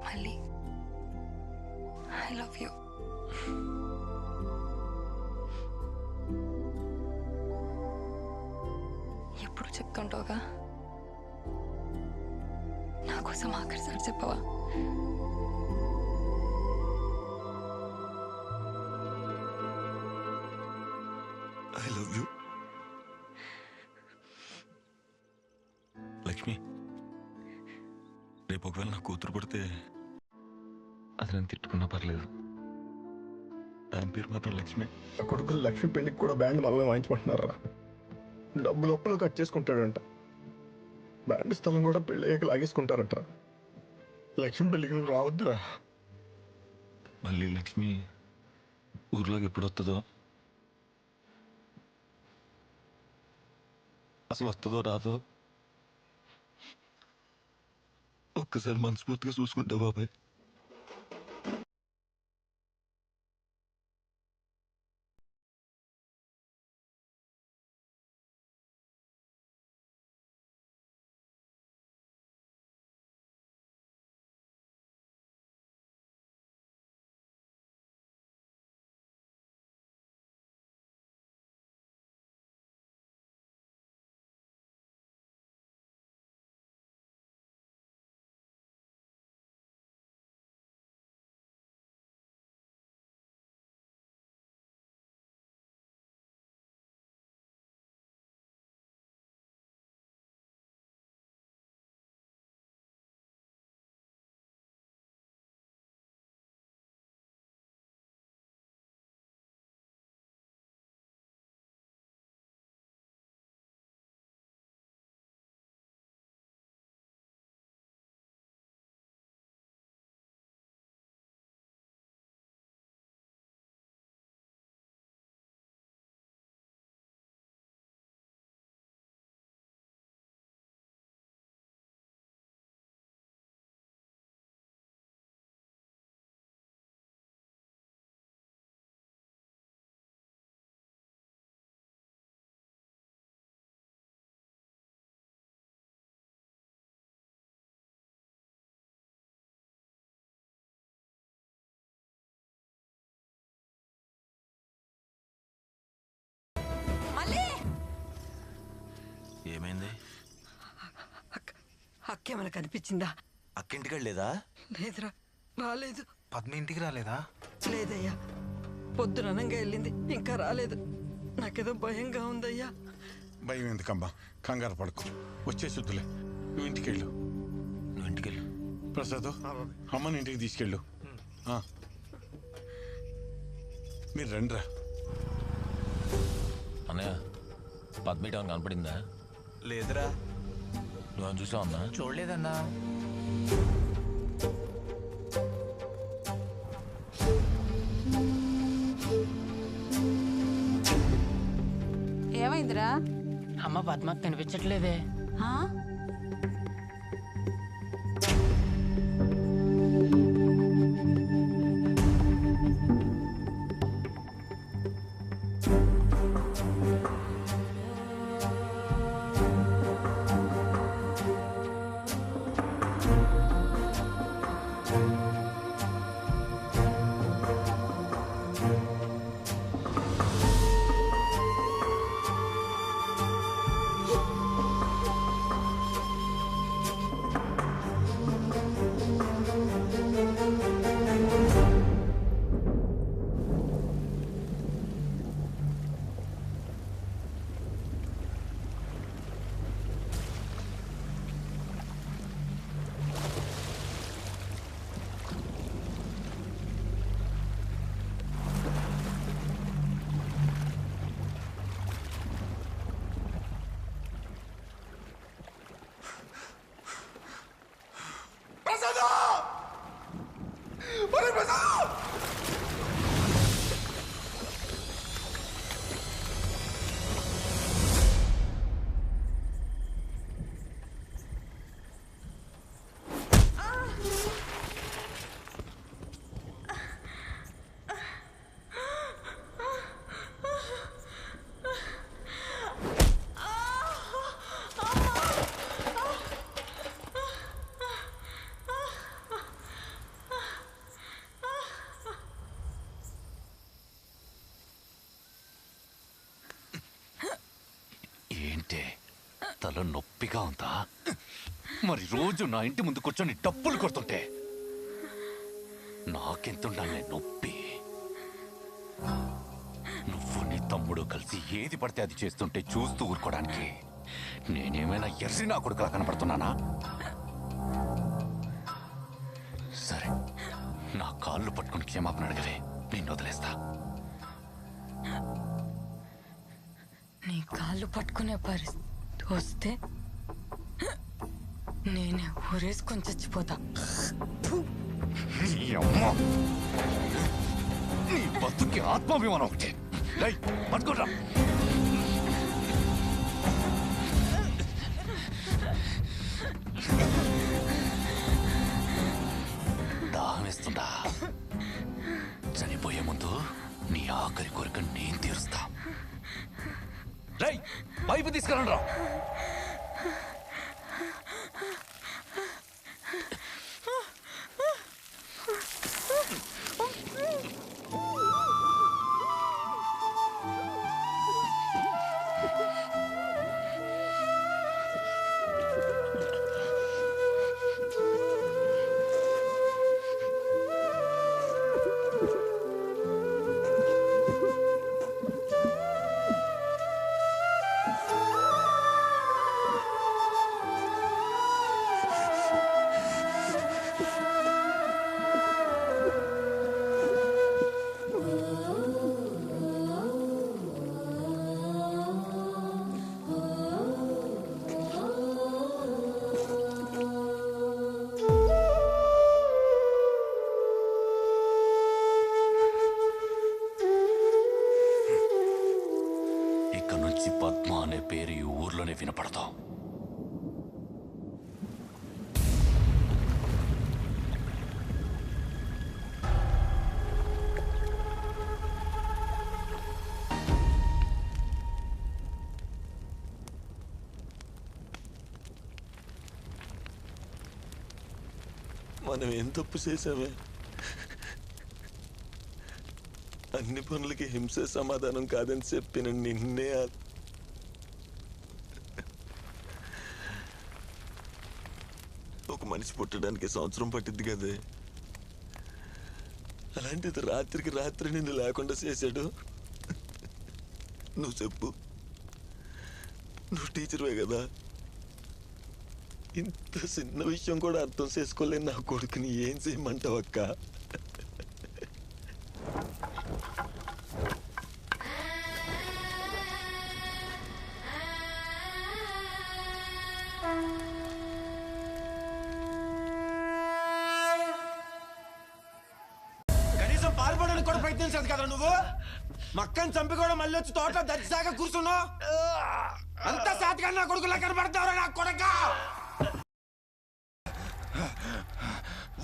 మళ్ళీ ఐ లవ్ యూ. ఎప్పుడు చెప్తుంటావుగా, నా కోసం ఆఖరిసారి చెప్పవా? I love you. లక్ష్మి, రేపు ఒకవేళ నా కూతురు పడితే అది నన్ను తిట్టుకున్నా పర్లేదు. దాని పేరు మాత్రం లక్ష్మి. నా కొడుకులు లక్ష్మి పెళ్లికి కూడా బ్యాండ్ మనల్ని వాయించమంటున్నారా? డబ్బులు ఒప్పలు కట్ చేసుకుంటాడంట. బ్యాండ్ స్థలం కూడా పెళ్లి అయ్యాక లాగేసుకుంటారట. లక్ష్మి పెళ్లికి నువ్వు రావద్దురా. మళ్ళీ లక్ష్మి ఊర్లోకి ఎప్పుడు వస్తుందో, అసలు వస్తుందో రాదో ఒక్కసారి మనస్ఫూర్తిగా చూసుకుంటా బాబాయ్. ఏమైంది? అక్కేమైనా కనిపించిందా? అక్కింటికి వెళ్ళలేదా? లేదురా, రాలేదు. పద్మ ఇంటికి రాలేదా? లేదయ్యా, పొద్దుననంగా వెళ్ళింది, ఇంకా రాలేదు. నాకేదో భయంగా ఉందయ్యా. భయం ఎందుకమ్మా, కంగారు పడుకో, వచ్చే శుద్ధులే. నువ్వు ఇంటికెళ్ళు. నువ్వు ఇంటికెళ్ళు. ప్రసాద్, అమ్మని ఇంటికి తీసుకెళ్ళు. మీరు రండిరా. అన్నయ్య, పద్మీట కనపడిందా? లేదురా. నువ్వు చూసావు అన్నా? చూడలేదన్నా. ఏమైందిరా? అమ్మ పద్మ కనిపించట్లేదే. తల నొప్పిగా ఉందా? మరి రోజు నా ఇంటి ముందు కూర్చొని డబ్బులు కొడుతుంటే నాకెంతుండాలే నొప్పి. నువ్వు నీ తమ్ముడు కలిసి ఏది పడితే అది చేస్తుంటే చూస్తూ ఊరుకోవడానికి నేనేమైనా ఎర్రి నా కొడుకులా కనపడుతున్నానా? సరే, నా కాళ్ళు పట్టుకుని క్షమాపణ అడగలే, నేను వదిలేస్తా. నీ కాళ్ళు పట్టుకునే పరిస్థితి వస్తే నేనే ఊరేసుకొని చచ్చిపోతా. నీ బతుకి ఆత్మాభిమానం ఒకటి పట్టుకోరా. తీసుకెళ్ళండి. ఇక్కడ నుంచి పద్మ అనే పేరు ఈ ఊర్లోనే వినపడతాం. మనం ఏం తప్పు చేసామే? అన్ని పనులకి హింసే సమాధానం కాదని చెప్పిన నిన్నే ఒక మనిషి పుట్టడానికి సంవత్సరం పట్టిద్ది కదే, అలాంటిది రాత్రికి రాత్రి నిన్ను లేకుండా చేశాడు. నువ్వు చెప్పు, నువ్వు టీచర్వే కదా. ఇంత చిన్న విషయం కూడా అర్థం చేసుకోలేని నా కొడుకుని ఏం చేయమంటావు అక్క? కనీసం పాల్పడడానికి కూడా ప్రయత్నించదు కదా నువ్వు. మక్కని చంపి కూడా మళ్ళీ వచ్చి తోటలో దర్శిసాగా కూర్చున్నావు. అంత సాతిగా నా కొడుకులా కనబడతావురా నా కొడక.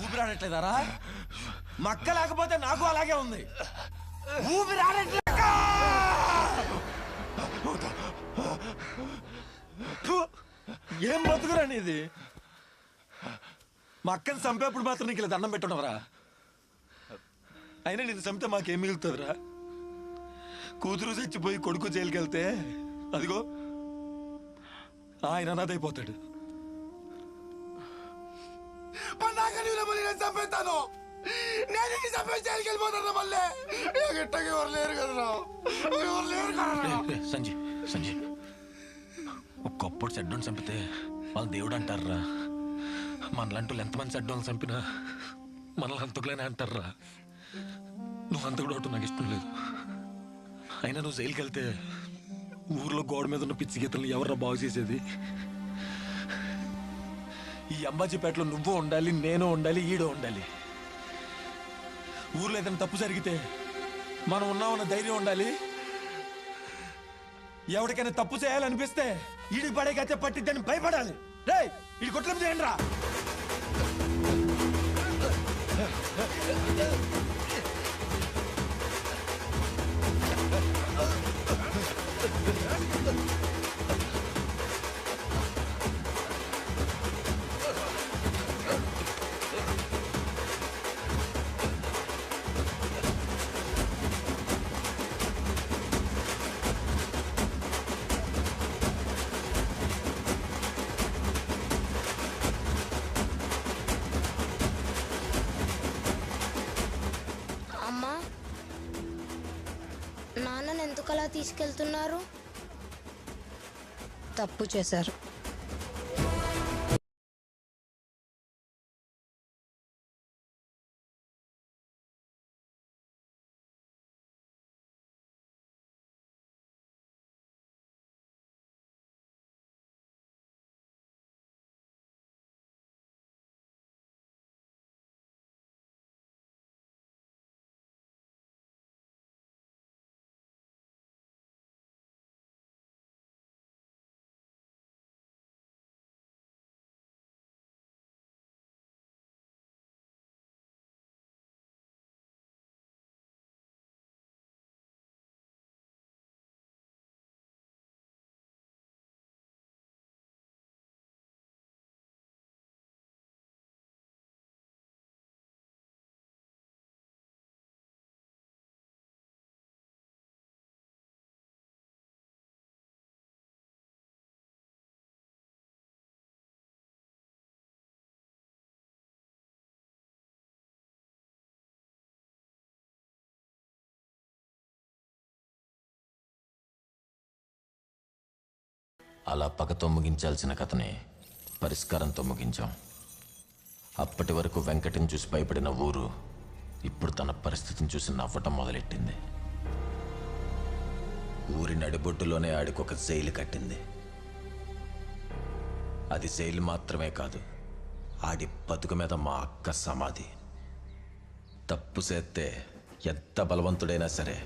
ఊపిరాడట్లేదారా? మక్క లేకపోతే నాకు అలాగే ఉంది. ఊపిరాడట్లేక ఏం బతుకురా నీది? మా అక్కని చంపేప్పుడు మాత్రం నీకు ఇలా దండం పెట్టున్నావురా? అయినా నేను చంపితే మాకేం మిగులుతుందిరా? కూతురు చచ్చిపోయి కొడుకు జైలుకి వెళ్తే అదిగో ఆయన అనాథైపోతాడు. చంపేస్తాను నేను చంపేసి జైలుకి వెళ్ళిపోతాను. మళ్ళీ ఎట్టకి ఎవరు లేరు కదరా, ఎవరు లేరు కదా. సంజయ్ సంజయ్, ఒకప్పుడు చెడ్డోని చంపితే వాళ్ళు దేవుడు అంటారా? మనలాంటి వాళ్ళు ఎంతమంది చెడ్డోని చంపినా మనల్ని అంతకులేనే అంటారా? నువ్వు అంతకుడు అవటం నాకు ఇష్టం లేదు. అయినా నువ్వు జైలుకి వెళ్తే ఊర్లో గోడ మీద ఉన్న పిచ్చి గీతలను ఎవర్రా బాగు చేసేది? ఈ అంబాజీపేటలో నువ్వు ఉండాలి, నేను ఉండాలి, ఈడో ఉండాలి. ఊర్లో ఏదైనా తప్పు జరిగితే మనం ఉన్నామన్న ధైర్యం ఉండాలి. ఎవరికైనా తప్పు చేయాలనిపిస్తే ఈడికి పడే గతే పట్టిద్దని భయపడాలి. రే ఈడి కొట్ల మీద ఏంట్రా? అమ్మా, నాన్నని ఎందుకలా తీసుకెళ్తున్నారు? తప్పు చేశారు. అలా పగతో ముగించాల్సిన కథని పరిష్కారంతో ముగించాం. అప్పటి వరకు వెంకటని చూసి భయపడిన ఊరు ఇప్పుడు తన పరిస్థితిని చూసి నవ్వటం మొదలెట్టింది. ఊరి నడిబొట్టులోనే ఆడికొక జైలు కట్టింది. అది జైలు మాత్రమే కాదు, ఆడి బతుకు మీద మా అక్క సమాధి. తప్పు చేస్తే ఎంత బలవంతుడైనా సరే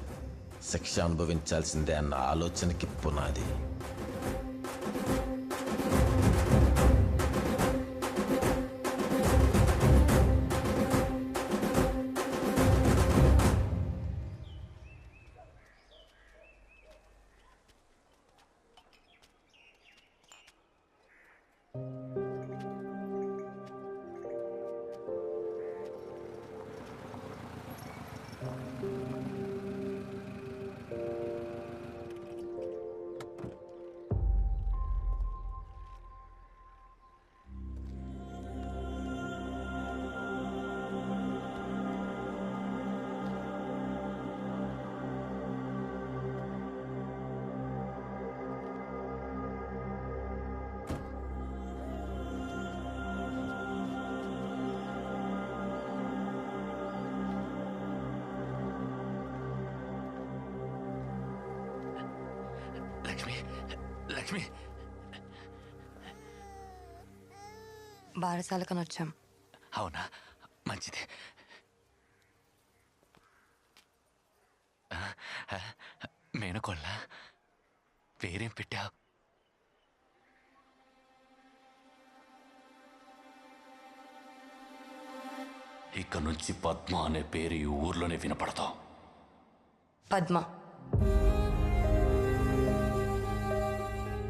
శిక్ష అనుభవించాల్సిందే అన్న ఆలోచనకి పునాది. లక్ష్మి, బారసాలకని వచ్చాం. అవునా, మంచిది. మేనకోళ్ళ పేరేం పెట్టావు? ఇక నుంచి పద్మ అనే పేరు ఈ ఊర్లోనే వినపడతావు. పద్మ.